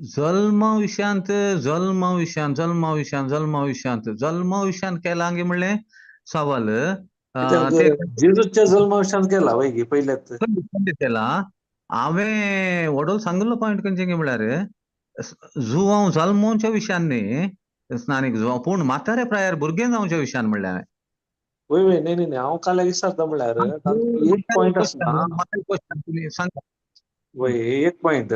जल्मा विषयांत केला गे म्हणलें सवाल ते कित्याक जेजूच्या जन्मा विषयांत केला वय की पहिल्यात खंडीत केला हांवें वडोल सांगलो पॉयंट खंयचे गे म्हळ्यार जुवांव जल्मोवच्या विशयान न्ही स्नानीक जुवांव पूण म्हातारे प्रायार भुरगे जावच्या विशयान म्हणलें हांवें वय वय नाही नाही हांव काल विचारता म्हळ्यार तातूंत एक पॉयंट आसना तुम्ही सांगा वय एक पॉयंट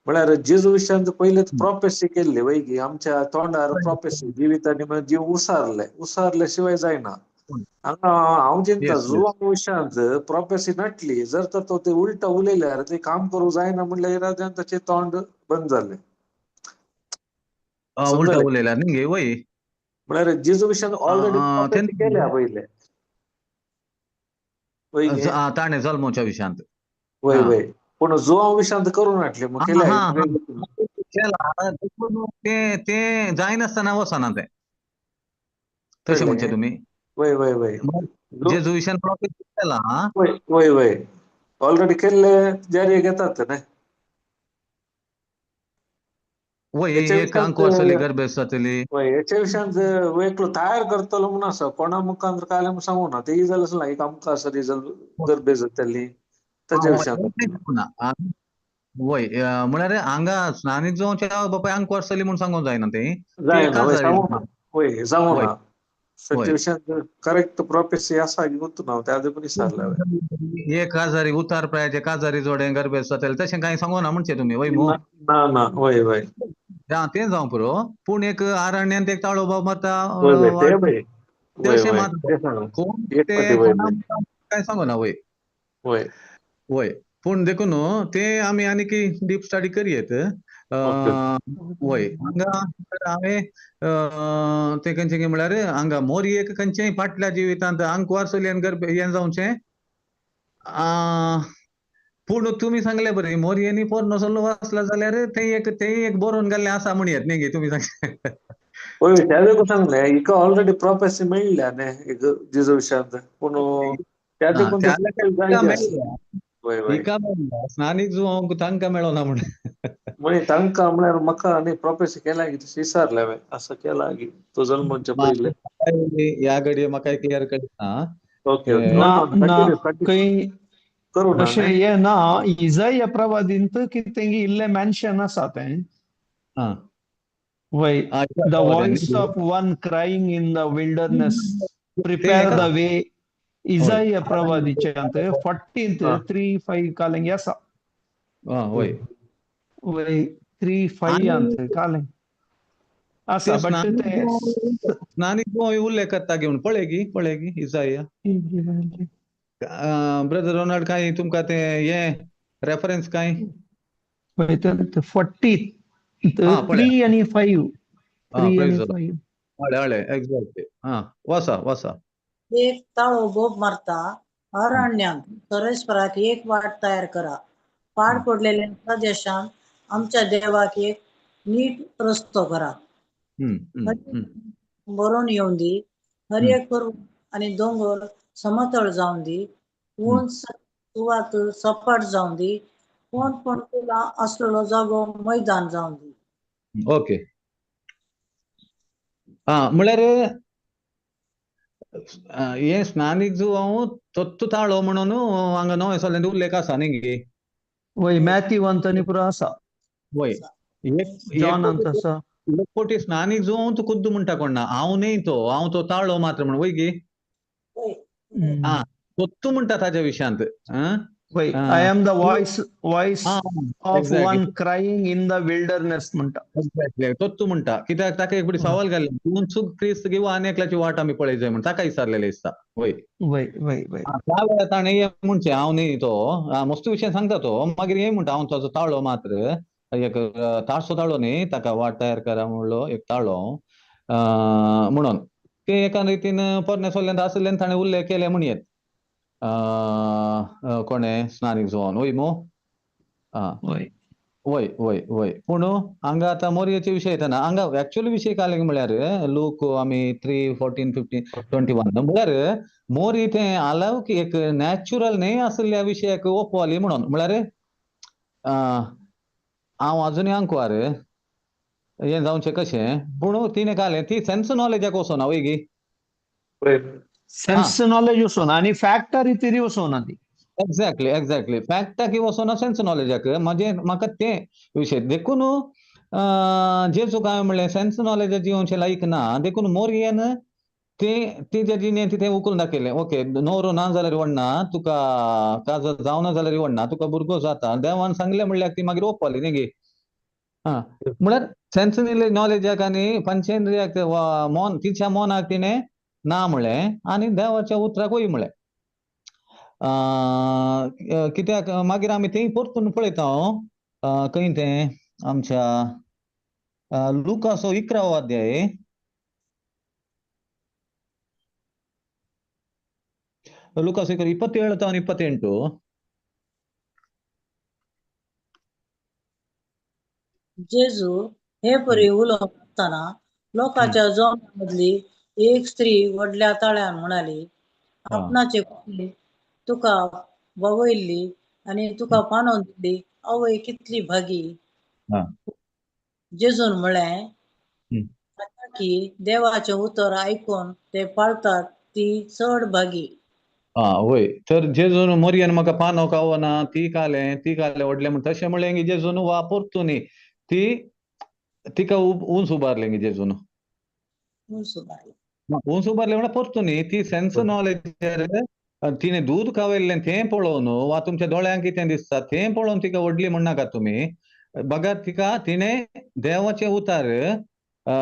म्हळ्यार जेजू विशयांत पहिले प्रॉफेसी केल्ली वय की आमच्या तोंडार प्रॉफेसी जिवितांनी म्हणजे जीव उसारल्या शिवाय जायना हांगा हांव चिंतता येस येस जुवांव विशयांत प्रॉफेसी नटली जर तर तो ते उलट उलयल्यार ते काम करूं जायना म्हणल्यार इराद्यान ताचें तोंड बंद जालें उलटा समजलें उलयल्यार न्ही गे वय म्हळ्यार जेजू विशयान ऑलरेडी प्रॉफेसी केल्या पहिले वय गे ताणें जल्मोवच्या विशयांत वय वय पूण जुवांव विशयांत करूं नाटले मग केल्या केला देखून ते जायनासतना वचना ते तशें म्हणचे कळ्ळें तुमी वय वय वय जेजू विशयान प्रॉफेसी केला वय वय वय ऑलरेडी केल्ले जारी घेतात न्ही वय हेच्या एक विशयांत आंकवार जातली गर्भेस जातली वय हेच्या विशयांत एकलो तयार करतलो म्हूण आसा कोणा मुखार काय जाल्यार सांगूना तेय जाल्यार सुद्दां एक आमकां आसा रिजल्ट गर्भे जातली ताच्या विशयांत वय म्हळ्यार हांगा स्नानीक जावच्या बापाय आंकवार जातली म्हूण सांगूंक जायना ते जायना वय काजारी सांगूना वय वय जावना वय सत्य विशयांत करेक्ट प्रॉफेसी आसा की गुंतून हांव त्या खातीर पण विचारलें एक काजारी उतार प्रायाचे काजारी जोडे गर्भेस जातले तशें कांय सांगोना म्हणचे तुमी वय ना ना वय वय तें जावं पुरो पूण एक आरण्यांत एक ताळो बाब मारता वय वय ते वाट वय वय तशें वय मात ते सांग कोण एक ते फावटी वय कोणा वय काय सांगोना वय वय वय पूण देखून ते आमी आनीक डीप स्टडी करयेत ओके वय हांगा हांवें ते खंयचे म्हळ्यार हांगा मोरयेक खंयचेय फाटल्या जिवितांत आंकवार चलयेन गर्भ हें जावचें पूण तुमी सांगले बरें मोरयेनी पोरनो चलो आसला जाल्यार थंय एक बरोवन गेल्लें आसा म्हण येत न्ही गे तुमी सांगले वय त्या देखून सांगलें हिका ऑलरेडी प्रॉफेसी मेळ्ळ्या न्ही एक जेजू विशयांत पूण त्या देखून ते फुलफील जायचे आसा वय वय स्नानीक जुवांक तांकां मेळोना म्हण म्हणजे तांकां म्हळ्यार म्हाका न्ही प्रॉफेसी केल्या की तशें विचारलें हांवें असं केला की तो जल्मच्या पयले ह्या घडये म्हाका क्लियर कळना ओके ओके ना ऑन ना कंटिन्यू काही करू ना तशें न्ही हें ना इजाया प्रवादींत कितें तेंगे इल्लें मेन्शन आसा तें आं वय द वॉइस न्ही? Of one crying in the wilderness ते प्रिपेअर हेका द वे होय इजाया प्रवादीचे अंत 14th हां 3:5 कालेंगे आसा होय वय 3:5 अंत कालें आसा ते बट ते स्नानीक उल्लेख करता घेवन पळय गी इसाया ब्रदर रोनाल्ड काय तुमकां ते हे रेफरन्स काय 40 पळया 3 आणि 5 3 प्रेज आणि 5 हळे एक्झॅक्ट वासा एक ताळो बोब मारता अरण्यांत परस्पराक एक वाट तयार करा पाड पडलेल्या प्रदेशांत आमच्या देवाक एक नीट रस्तो करा बरोवन येवन दी हर एक पर्वत आणि दोंगर समतळ जावन दी उंच सुवात सपाट जावन दी कोण पणकुला असलेलो जागो मैदान जावन दी ओके म्हळ्यार हे स्नानीक जुवांव तोत्तू ताळो म्हणून हांगा नवे सल्ल्यान उल्लेख आसा न्ही गे वय मॅथ्यू अंतनी पुरो आसा वय जॉन अंत आसा पोटी स्नानीक जो तू खुद्द म्हणटा कोण ना हांव न्ही तो हांव तो ताळो मात्र म्हणून वय गी तू म्हणटा ताच्या विशयांत वय I am the voice of exactly one crying in the wilderness म्हणटा. एक्झॅक्टली तोच तू म्हणटा कित्याक ताका एक बडी सवाल घाल्ले तूं चूक क्रिस्त किंवा आनी एकल्याची वाट आमी पळय जाय म्हण ताका विचारलेले दिसता. वय वय वय वय त्या वेळार ताणें हे म्हणचें हांव न्ही तो मस्त विशय सांगता तो मागीर हे म्हणटा हांव ताचो ताळो मात्र एक तासो ताळो न्ही ताका वाट तयार करा म्हणलो एक ताळो म्हणून ते एका रितीन पोरण्या सोल्ल्यान आसल्यान ताणें उल्लेख केले म्हणयेत कोणें स्नानीक जोवन वय मो वय वय वय वय पूण हांगा आतां मोरयेचे विशय येता ना हांगा एक्चुअली विशय काय म्हळ्यार लूक आमी 3:14-15-21 म्हळ्यार मोरी ते आलाव एक नॅचरल न्ही आसल्या विशयाक ओपवाली म्हणून म्हळ्यार हांव अजुनूय आंकवार हें जावचें कशें पूण तिणें कालें ती सेन्स नॉलेजाक वचोना वय गी सेन्स नॉलेज वचोना आनी फॅक्ट रितीरी वचोना ती. एक्झॅक्टली फॅक्टाक वचोना सेन्स नॉलेजाक म्हाका ते विशय देखून जेजू काय म्हणलें सेन्स नॉलेजाची जिवनशे लायक ना देखून मोरयेन ते जिणें तिथे उखलून दाखयलें ओके नवरो ना जाल्यार व्हडना तुका काजर जावना जाल्यार व्हडना तुका भुरगो जाता देवान सांगलें म्हणल्यार ती मागीर ओपवाली न्ही गे म्हळ्यार सेन्स नॉलेजाक आनी पंचेंद्रियाक मोन तिच्या मोनाक तिणें ना म्हळें आनी देवाच्या उतराक वय म्हळें. कित्याक मागीर आमी थंय परतून पळयता खंय तें आमच्या लुकाचो 11वा अध्याय लुकास 27 to 28 जेजू हे परी उलोवंक आसतना लोकांच्या जोमामदली एक स्त्री व्हडल्या ताळ्यान म्हणाली आपणाचे कुडी तुका ववयल्ली आनी तुका पांदून दिली आवय कितली भागी. जेजून म्हळें की देवाचें उतर आयकून ते पाळतात ती चड भागी. वय तर जेजून मोरयेन म्हाका पानो कावना ती कालें व्हडलें म्हण तशें म्हणलें गी जेजून वापरतो न्ही ती तिका उंच उबारलें गी जेजून उंच उबारलें म्हळ्यार परतू न्ही ती सेन्स नॉलेज तिणें दूध कावयल्लें तें पळोवन वा तुमच्या दोळ्यांक कितें दिसता तें पळोवन तिका व्हडली म्हणनाका तुमी बघा तिका तिणें देवाचें उतार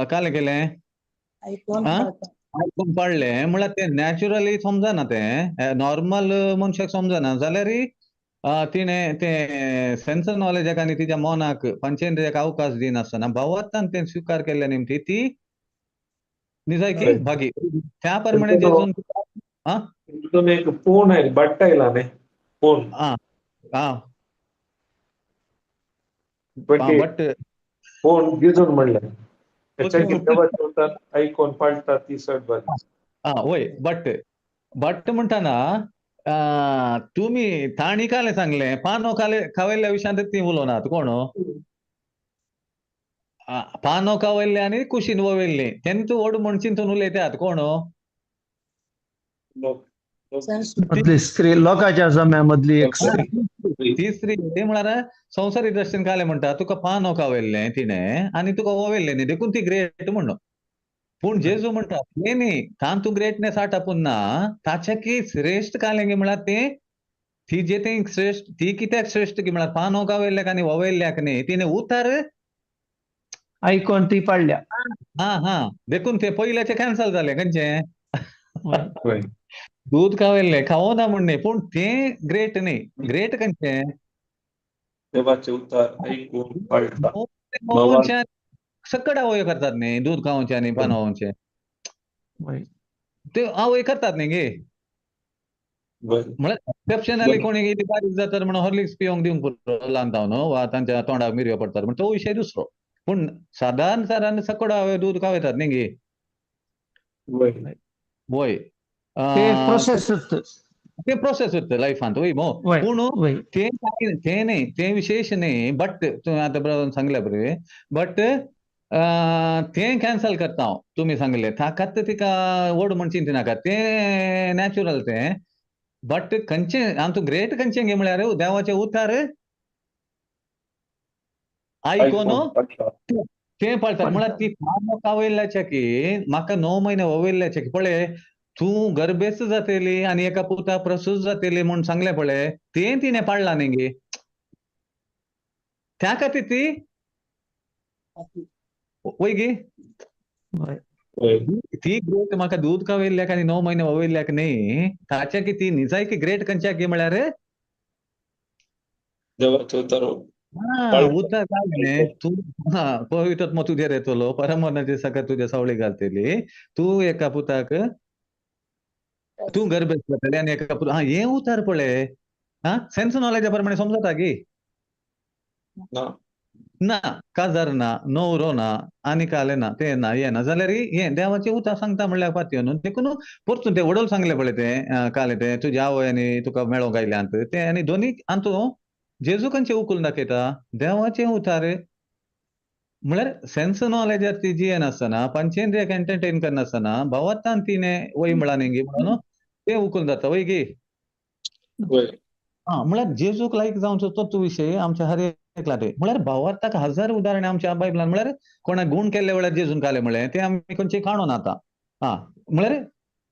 कालें केलें आयकून पाळलें म्हळ्यार तें नॅचरली समजना तें नॉर्मल मनशाक समजना जाल्यार तिणें तें सेन्स नॉलेजाक आनी तिच्या मोनाक पंचेंद्रियाक अवकाश दिनासतना भावार्थान तें स्वीकार केल्ल्या निमती ती निजायकी भागी त्या प्रमाणे जेजून एक फोन आहे बट्टा येला न्ही फोन बट फोन जेजून म्हणलें देवाचें उतर आयकून पाळतात ती चड भागी. वय बट म्हणटाना तुमी ताणी कालें सांगलें पानो खावयल्ल्या विशयांत ती उलोवनात कोण पानो कावयल्लें आनी कुशीन ववयल्लीं तेन्ना तूं व्हड म्हणचीन उलयतात कोण स्त्री लोकांच्या जम्यामधली एक स्त्री ती स्त्री म्हळ्यार संवसारीक दृश्टीन कालें म्हणटा तुका पानो कावयल्लें तिणें आनी तुका ववयल्लें न्ही देखून ती ग्रेट म्हणून पूण जेजू म्हणटा तें न्ही तान तूं ग्रेटनेस आटापून ना ताच्या की श्रेष्ठ कालें गे म्हळ्यार तें ती जे तें श्रेष्ठ ती कित्याक श्रेष्ठ गे म्हळ्यार पानो कावयल्ल्याक आनी ववयल्ल्याक न्ही तिणें उतार आयकून ती पाळल्या देखून ते पयल्याचें कॅन्सल जालें खंयचें दूध कावयल्लें खावना म्हण न्ही पूण तें ग्रेट न्ही ग्रेट खंयचें देवाचें उतर आयकून पाळतात सकट आवय करतात न्ही दूध खावचें आनी पानोवचें ते आवय करतात न्ही गे म्हळ्यार एक्सेप्शनली कोणी कितें बारीक जातात म्हणून हॉर्लिक्स पिवंक दिवंक पुरो ल्हान जावन वा तांच्या तोंडाक मिरयो पडटात म्हण तो विशय दुसरो पूण सादारण सकट आवय दूध कावयतात न्ही गे वय ते प्रोसेस लायफांत वय मो पूण तें न्ही तें विशेश न्ही बट तुवें आतां ब्रदरान सांगल्या पळय बट तें कॅन्सल करता हांव तुमी सांगलें ताकाच तिका व्हड म्हणचीन ती नाका तें नॅचरल तें बट खंयचें तूं ग्रेट खंयचें गे म्हळ्यार देवाचें उतार आयकून ते पाळतात म्हळ्यार ती म्हाका वयल्याच्या की म्हाका 9 म्हयने वयल्याच्या की पळय तूं गर्भेच जातली आणि एका पुता प्रसूत जातली म्हणून सांगले पळय ते तिने पाळला न्ही गे त्या खातीर ती वय गे होय. ती ग्रेट म्हाका दूध का वयल्याक आनी 9 म्हयने वयल्याक न्ही ताच्या की ती निजाय की ग्रेट खंयच्या की म्हळ्यार देवाचे उतार उतर काय तू पवित्रात्मा तुजेर येतलो परमोन्नाची सगळ्यात तुझ्या सावळी घालतली तू एका पुताक तू गर्भेत जातली आनी एका पुता हे उतार पळय सेन्स नॉलेजा प्रमाणे समजता की ना काजार ना न्हवरो ना आनी काले ना ते ना हे ना जाल्यार हे देवाचे उतार सांगता म्हणल्यार पातयो न्हू देखून परतून ते वडोल सांगले पळय ते काले ते तुज्या आवयानी तुका मेळोंक आयल्यांत ते आनी दोनी आंतू जेजू खंयचे उखलून दाखयता देवाचे उतार म्हळ्यार सेन्स नॉलेजार ती जियेनासतना पंचेंद्रियाक एंटरटेन करनासतना भावार्थान तिने वय म्हणा न्ही म्हणून ते उखलून जाता वय गे म्हळ्यार जेजूक लायक जावचो तोच विशय आमच्या हर एकला ते म्हळ्यार भावार्थाक हजार उदाहरणे आमच्या बायबलान म्हळ्यार कोणा गुण केल्ले वेळार जेजून काले म्हळें ते आमी खंयचे काणून आता म्हळ्यार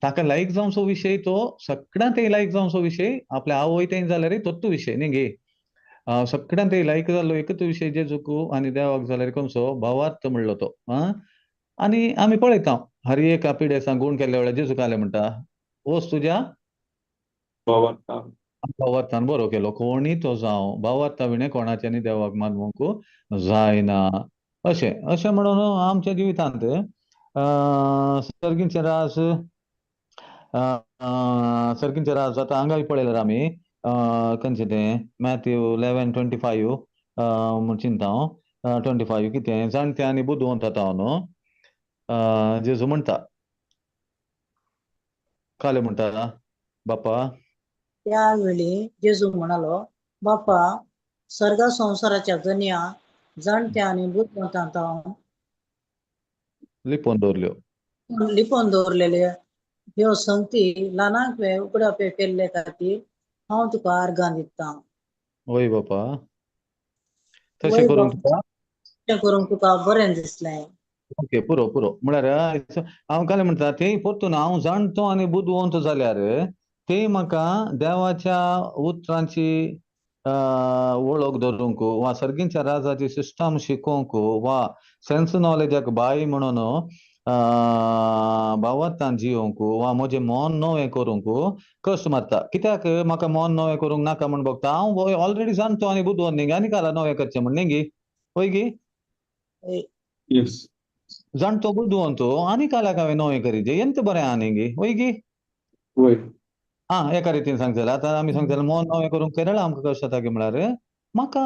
ताका लायक जावचो विशय तो सगळ्यांत लायक जावचो विशय आपल्या आवय तें जाल्यार तोच विशय न्ही गे सगळ्यांत लायक जाल्लो एकच विशय जेजूक आनी देवाक जाल्यार खंयचो भावार्थ म्हणलो तो आनी आमी पळयता हर एक पिडेसा गुण केल्ल्या वेळार जेजू काले म्हणटा ओस तुज्या भावार्थान बरो केलो कोणी तो जावं भावार्था विणे कोणाच्यानी देवाक मानवंक जायना अशें अशें म्हणून आमच्या जिवितांत सर्गींचे राज सर्गींचे राज आतां हांगाय पळयल्यार आमी खंयचें तें मॅथ्यू 11:25 म्हूण चिंता हांव 25 कितें जाणटे आनी बुदवंत आतां न्हू जेजू म्हणटा काले म्हणटा बापा त्यावेळी जेजू म्हणालो बापा सर्ग संसाराच्या गन्या जाणट्या आणि बुद्धवंतांत लिपोवन दवरल्यो लिपोवन दवरलेले ह्यो संगती ल्हानाक उगडाप केल्ले खातीर हांव तुका आर्गां दिता वय बापा तशें करून तुका करूंक तुका बरें दिसलें ओके पुरो पुरो म्हळ्यार हांव काले म्हणटा ते परतून हांव जाणटो आनी बुदवंत जाल्यार ते म्हाका देवाच्या उतरांची वळख धरूंक वा सर्गींच्या राजाची सिस्टम शिकोवंक वा सेन्स नॉलेजाक बाय म्हणून भावार्थान जियोवंक वा म्हजें मन नवें करूंक कश्ट मारता कित्याक म्हाका मन नवें करूंक नाका म्हण बघता हांव ऑलरेडी जाणटो आनी बुदवंत न्ही आनी काला नवें करचें म्हण न्ही गी वय गी जाणटो बुदवंत आनी काल्याक हांवें नवें करीचें एंत बरें आहा न्ही गी वय गी एका रितीन सांगता जाल्यार आतां आमी सांगता जाल्यार मन नवें करूंक केरळ आमकां कशें जाता की म्हळ्यार म्हाका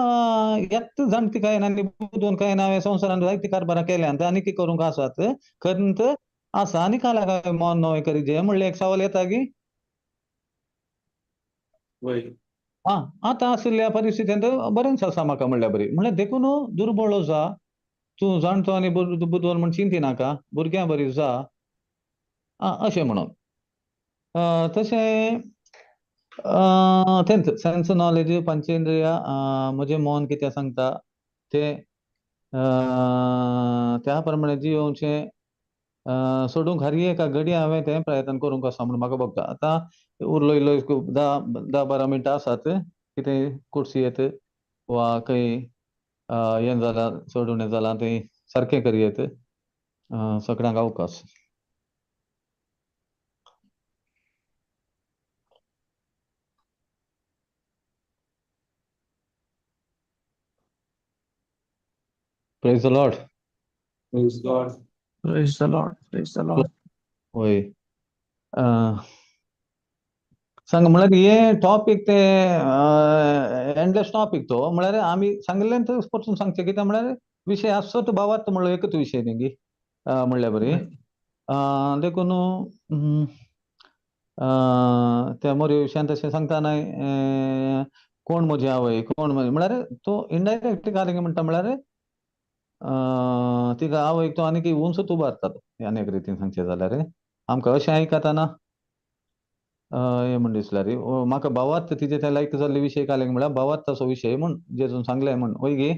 येत जाणटी काय ना आनी बुदवंत काय ना हांवें संवसारांत जायती कारबारां केल्यांत आनी कितें करूंक आसात खंत आसा आनी काल्याक हांवें मन नवें करीचें म्हणलें एक सवाल येता की आतां आशिल्ल्या परिस्थितींत बरेंच आसा म्हाका म्हणल्यार बरी म्हणल्यार देखून दुर्बळ जा तूं जाणटो आनी बुदवंत म्हण चिंती नाका भुरग्यां बरी जा अशें म्हणून तशें तेंच सेन्स नॉलेज पंचेंद्रिया म्हजें मन कितें सांगता ते त्या प्रमाणे जियोवचें सोडूंक हर एका घडये हांवें तें प्रयत्न करूंक आसा म्हूण म्हाका भोगता आतां उरलो इल्लो 10-12 मिनटां आसात कितें कुर्सियेत वा खंय हें जालां चड उणें जालां तें सारकें करयेत सगळ्यांक अवकाश Praise the Lord. Praise the Lord. Praise the Lord. होय सांग म्हळ्यार हे टॉपीक ते एंडलेस टॉपीक तो म्हळ्यार आमी सांगिल्लें थंय परतून सांगचें कित्याक म्हळ्यार विशय आसत भावार्थ म्हणलो एकच विशय न्ही गी म्हणल्यार बरी देखून त्या मोरये विशयान तशें सांगता न्हय कोण म्हजी आवय कोण म्हळ्यार तो इनडायरेक्ट कारेंगे म्हणटा म्हळ्यार तिका आवयक तो आनीक उंच उबारतात अनेक रितीन सांगचें जाल्यार आमकां अशें आयकताना हें म्हण दिसल्यार म्हाका भावार्थ तिजे ते लायक जाल्ले विशय कालेंक म्हळ्यार भावार्थाचो विशय म्हूण जेजून सांगलें म्हूण वय गे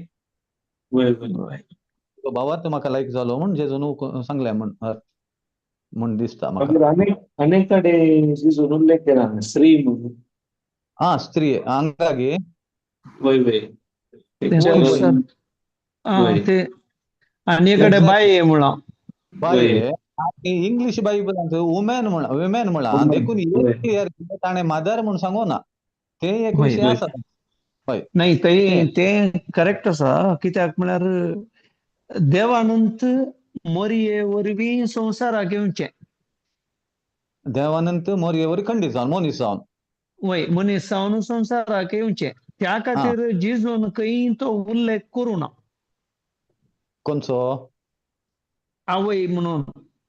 तो भावात म्हाका लायक जालो म्हण जेजून सांगलें म्हण दिसता म्हाका. मागीर अनेक कडेन जिजून उल्लेख केला स्त्री म्हणून. स्त्री हंगागी वय वय ते पिक्चर वय पुस्तक वय ते आणि कडे बाय आहे म्हणा बाय वय इंग्लिश बायबलांत वुमेन म्हणा Woman. देखून वय ताणें मादार म्हूण सांगो ना ते एक होय. विशय वय आसा. हय नाही ते करेक्ट आसा कित्याक म्हळ्यार देवानंत मोरये वरवीं संवसाराक येवचें. देवानंत मोरयेवर खंडीत जावन मनीस जावन वय मनीस जावन संवसाराक येवचें त्या खातीर जिजून खंय तो उल्लेख करूं ना कोणचो आवय म्हणून.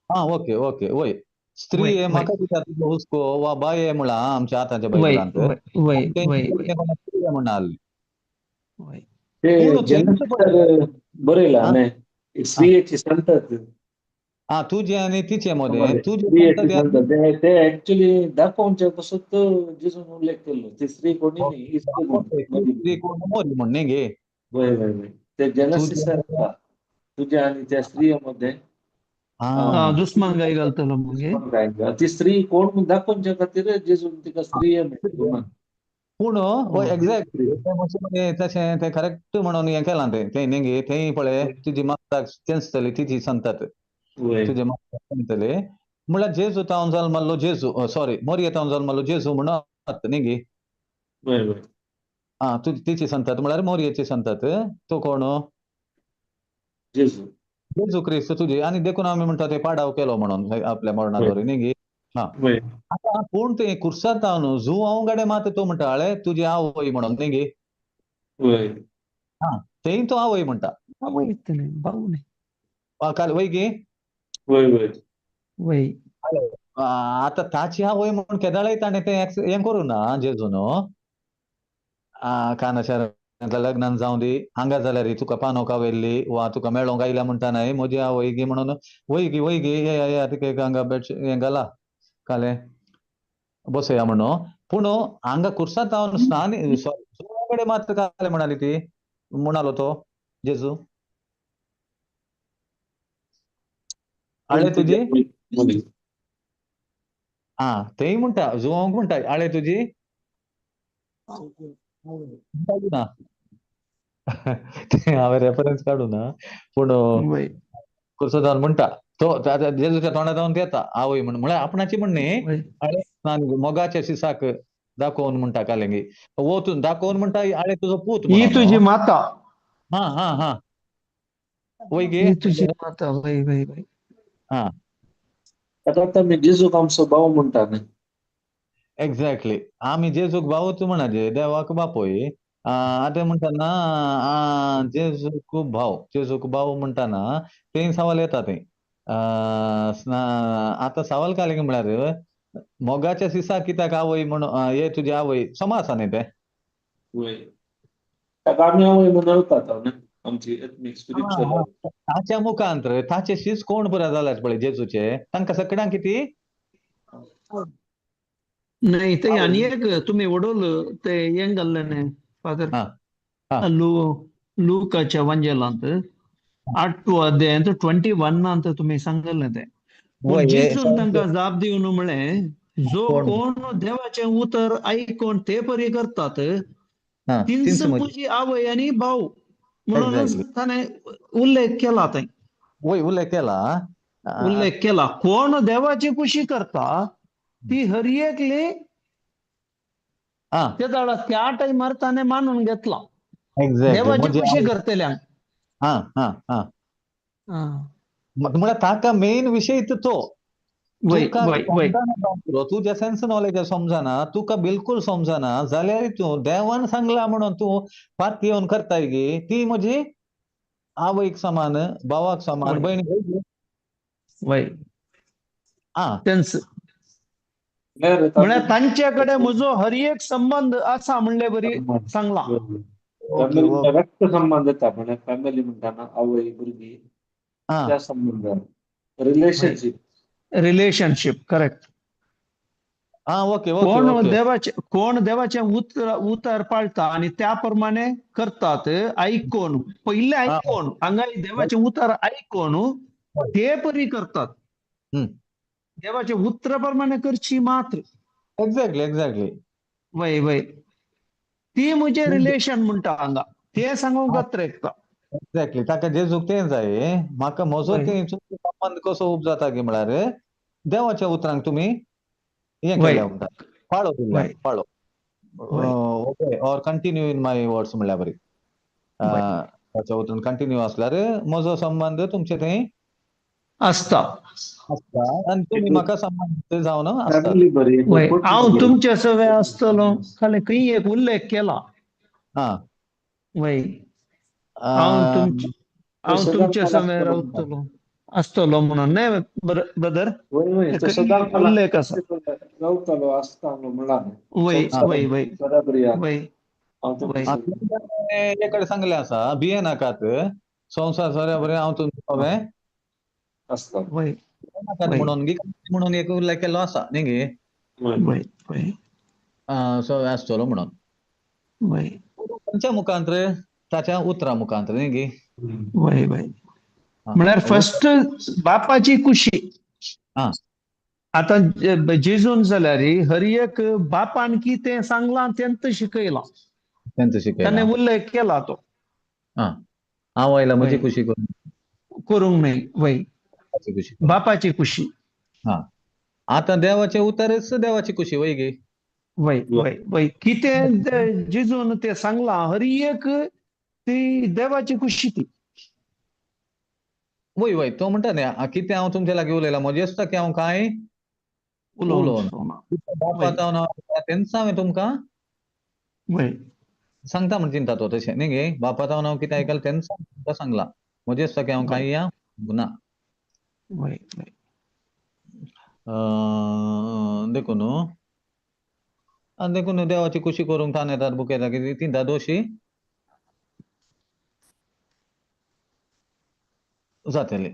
ओके ओके वय स्त्री वय हे वय म्हाका दिता तुजो हुस्को वा बाय हे म्हणा आमच्या आतांच्या वय बायबलांत वय वय ते वय वय स्त्री म्हणा वय ते पूण जेनेसिसार बरयला हा न्हय स्त्रियेची संतत तुझे आणि तिचे मध्ये तुझे स्त्रियेची संतती संतत ते ऍक्च्युली दाखोवचे पासून जिजून उल्लेख केलो ती स्त्री कोणी न्ही ही स्त्री स्त्री कोण मोरी म्हण न्ही गे वय वय वय ते जेनेसिसार आसा तुझ्या आणि त्या स्त्रियेमध्ये दुस्मान गाय घालतलो मगे ती स्त्री कोण म्हूण दाखोवचे खातीर जिजून तिका स्त्रिये म्हणलें. पूण एक्झॅक्ट तशें ते करेक्ट म्हणून हें केलां ते न्ही गे थंय पळय तुजी माता चेंचतली तिची संतत वय तुजे माता चेंचतले म्हळ्यार जेजू तावन जल्मल्लो जेजू सॉरी मोरये तावन जल्मल्लो जेजू म्हणून न्ही गे वय वय तिची संतत म्हळ्यार मोरयेची संतत तो कोण जेजू जेजू क्रिस्त तुझे आणि देखून आम्ही म्हणतो ते पाडाव केलो म्हणून आपल्या मरणाद्वारे न्ही गे वय आता पूण ते कुर्सात जावन झू हांव गाडे मात तो म्हणटा हळे तुजी आवय म्हणून न्ही गे वय तेय तो आवय म्हणटा आवय इतले भाऊ नाही काल वय गे वय वय वय आता ताची आवय म्हणून केदाळे ताणें तें हें करूं ना जेजून कानाशार लग्नान जावं दी हांगा जाल्यार तुका पानोका वेल्ली वा तुका मेळोंक आयल्या म्हणटा न्हय म्हजी आवय गे म्हणून वय गे या तिका हांगा बेडशीट हें घाला काले बसया म्हणून पूण हांगा कुर्सात जावन स्नान कडेन मात काले म्हणाली ती म्हणालो तो जेजू आळे तुजी तेय म्हणटा जुवांक म्हणटा आळे तुजी ना हांवें रेफरन्स काडूं ना पूण वय कुर्सात जावन म्हणटा तो जेजूच्या तोंडार जावन येता आवय म्हणून म्हळ्यार आपणाची म्हण न्ही वय आळे मोगाच्या शिसाक दाखोवन म्हणटा कालेंगी वचून दाखोवन म्हणटा आळे तुजो पूत ही म्हणून तुझी माता हा वय गे ही तुझी माता वय वय वय आता मी जेजूक आमचो भाव म्हणटा न्हय एक्झॅक्टली आम्ही जेजूक भावच म्हणाजे देवाक बापोय आता म्हणटाना जेजूक भाव म्हणटाना ते सवाल येता ते आता सवाल काले म्हळ्यार मोगाच्या सिसा कित्याक आवय म्हणून हे तुझी आवय समास न्ही ते वय ताका आमी आवय म्हणून आमची एथनीक स्पिरिच्युअल ताच्या मुखांतर ताचे शीस कोण पुरा जाल्यात पळय जेजूचे तांकां सगळ्यांक किती नाही ते आणि एक तुम्ही ओढवलं ते हें घाल्लें न्हय फादर लुकाच्या वंजेलांत 8 अध्यायांत 21 तुम्ही सांगले ते पूण जिजून तांकां जाप दिवन म्हळें जो कोण देवाचें उतर आयकोन ते परी करतात तिंच म्हजी आवय आनी भाव म्हणून ताणें उल्लेख केला थंय उल्लेख केला कोण देवाची कुशी करता ती हर एकली त्या टायमार ताणें मानून घेतला देवाची कुशी करतल्यांक म्हळ्यार ताका मेन विशय तो वय वय वय तुज्या सेन्स नॉलेज समजना तुका बिलकुल समजना जाल्यार तूं देवान सांगला म्हणून तूं फात येवन करताय गे ती म्हजी आवयक समान भावाक समान भयणी वय तेंच म्हळ्यार तांचे कडेन म्हजो हर एक संबंध आसा म्हणले बरी सांगला रक्त संबंध येता म्हणजे फॅमिली म्हणटाना आवय भुरगीं त्या संबंधान रिलेशनशीप करेक्ट हा ओके ओके ओके कोण देवाचे उतार पाळता आणि त्याप्रमाणे करतात ऐकून पहिले हा ऐकून हांगा देवाचे उतार ऐकून ते परी करतात देवाचे उतराप्रमाणे करची मात्र एक्झॅक्टली एक्झॅक्टली वय वय ती म्हणजे रिलेशन म्हणटा हांगा ते सांगूंक जात्र एक्झॅक्टली ताका जेजूक तें जाय म्हाका म्हजो वय तेंचो संबंध कसो उपजाता की म्हळ्यार देवाच्या उतरांक तुमी हें वय केल्या म्हणटा पाळो दिल्यात वय पाळो वय okay or continue in my words म्हणल्यार बरी वय देवाच्या उतरान कंटिन्यू आसल्यार म्हजो संबंध तुमचे थंय आसता आसता आनी तुमी म्हाका संबंद जावन आसतात फॅमिली बरी वय कुटुंब हांव बरी. तुमचे सवय आसतलो खाली खंय एक उल्लेख केला हा वय अं, तो हांव तुमचे सदांकाळ सवय असतो. आसतलो म्हणून नाही ब्रदर वय तो खंय एक सदांकाळ उल्लेख आसा रावतलो आसतालो म्हणान वय वय वय बराबरी वय वय एकडे सांगले आसा भिये नाकात संसार सऱ्या बरें हांव तुमचें हांवें असतात वय नाकात वय म्हणून एक उल्लेख केल्लो आसा न्ही गे वय वय सवय आसतलो म्हणून वय खंयच्या मुखांतर ताच्या उतरा मुखांतर न्ही गे वय वय हा. म्हळ्यार फर्स्ट बापाची खुशी हा आता जेजून जाल्यार हर एक बापान कितें सांगलां तेंच शिकयलां तेंच शिकयला ताणें उल्लेख केला तो हा हांव आयला म्हजी वय खुशी करून करूंक नाही वय ताची खुशी करून बापाची खुशी हा आता देवाचे उतारच देवाची खुशी वय गे वय वय वय कितें जेजून ते सांगलां हर एक ती देवाची खुशी ती वय वय तो म्हणटा न्ही कितें हांव तुमचे लागीं उलयलां म्हजें आसता की हांव कांय उलोवं सोना ना वय बापायत हांव तेंच हांवें तुमकां वय सांगता म्हण चिंता तो तशें न्ही गे बापायत हांव कितें आयकलां तेंच तुमकां सांगलां म्हजें आसता की हांव वय कांय या ना वय वय देखून देखून देवाची खुशी करूंक ठाण येतात बुके कितें चिंता दोशी जातली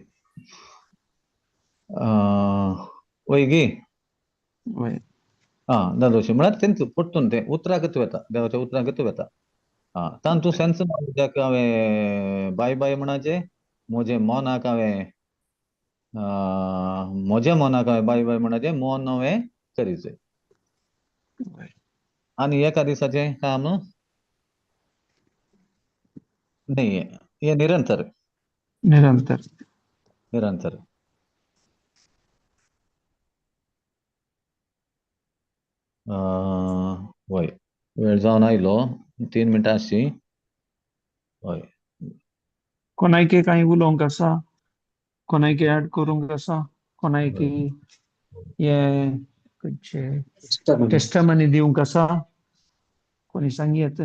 वय गे वय दादोशी म्हळ्यार तेंच पट्टून तें उतराकच वता देवाच्या उतराकच वता तान तूं सेन्स कित्याक हांवें बाय बाय म्हणाचें म्हजें मोनाक हांवें म्हज्या मोनाक हांवें बाय बाय म्हणाचें मोन हांवें करीचें वय आनी एका दिसाचें काम न्ही हें निरंतर निरंतर निरंतर वय वेळ जावन आयलो 3 मिनटां आसची हय कोणायकी काही उलोवंक आसा कोणायकी ऍड करूंक आसा कोणायकी हे खंयचे टेस्टामनी दिवंक आसा कोणी सांगयेत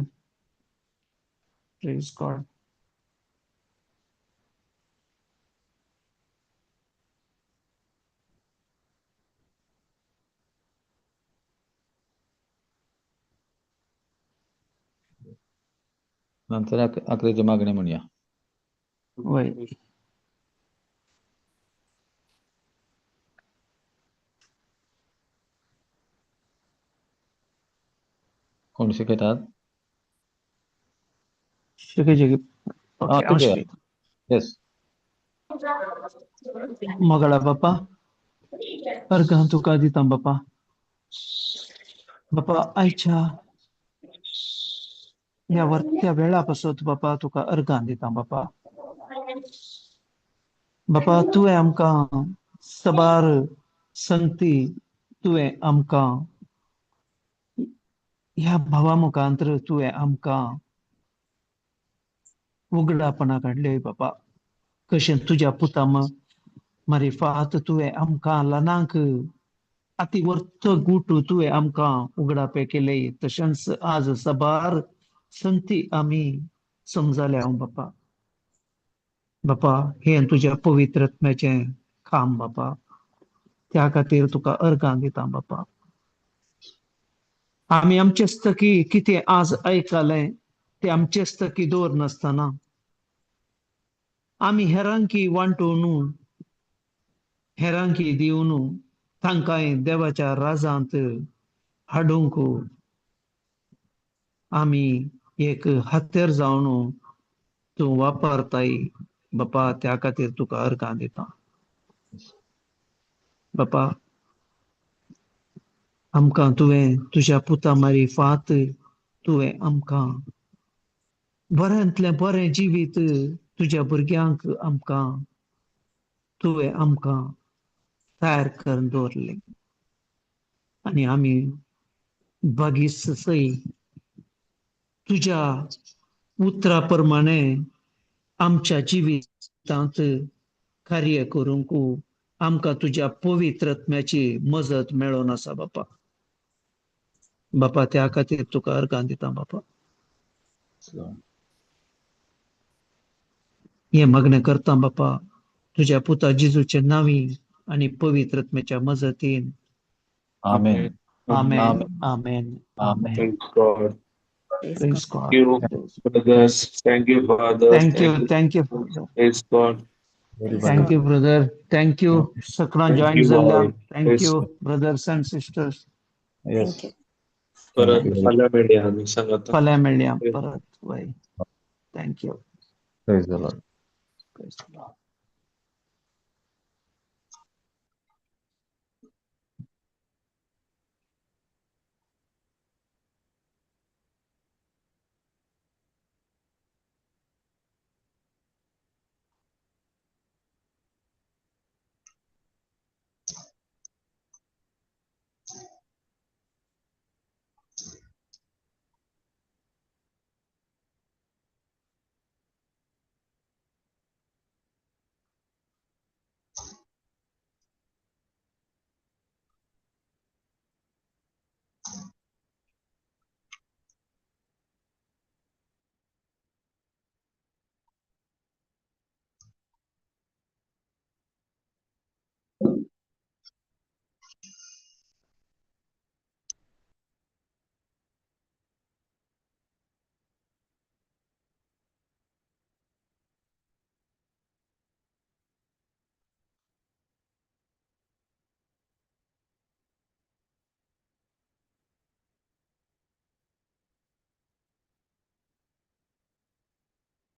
प्रेज गॉड नंतर अकरेची मागणी म्हणया वय कोण शिकयतात शिकेचे ओके हांव शिकया शिकयता येस मोगळा बापा अर्घां तुका दिता बापा बापा आयच्या ह्या वर्त्या वेळा पासत बापा तुका अर्घां दिता बापा बापा तुवें आमकां सबार संगती तुवें आमकां ह्या भावा मुखांतर तुवें आमकां उगडापणा काडले बापा कशें तुज्या पुता मारिफात तुवें आमकां ल्हानांक अतिवर्त गुट तुवें आमकां उगडापे केले तशेंच आज सबार संगती आमी समजल्या बापा बापा हे तुज्या पवित्रत्म्याचें काम बापा त्या खातीर तुका अर्गां दिता बापा आमी आमचेच तकी कितें आज आयकलें ते आमचेच तकी दवर नासतना आमी हेरांकी वांटून हेरांकी दिवन तांकांय देवाच्या राजांत हाडूंक आम्ही एक हातेर जावन तूं वापरताय बापा, त्या खातीर तुका अर्गां दिता बापा. आमकां तुवें तुज्या पुता मार्फत तुवें आमकां बऱ्यांतलें बरें जिवीत तुज्या भुरग्यांक आमकां तुवें आमकां तयार करून दवरलें आनी आमी बागीसय तुज्या उतरा प्रमाणे आमच्या जिवितांत कार्य करूंक आमकां तुज्या पवित्र आत्म्याची मजत मेळोन आसा बापा. बापा, त्या खातीर तुका अर्गां दिता बापा. हे मागणें करता बापा तुज्या पुता जेजूच्या नांवी आनी पवित्र आत्म्याच्या मजतीन. Amen. Amen, amen, amen. Praise God. Praise God. Thank you, brothers. Thank you, fathers. Thank you, brother. Praise God. Thank you, brother. Thank you, सगळ्यां Thank जॉईन you, जाल्ल्या. all. Thank Praise you, God. brothers and sisters. Yes. परत फाल्यां मेळया आमी सांगात. फाल्यां मेळया परत. Thank you. Praise the Lord. Praise the Lord.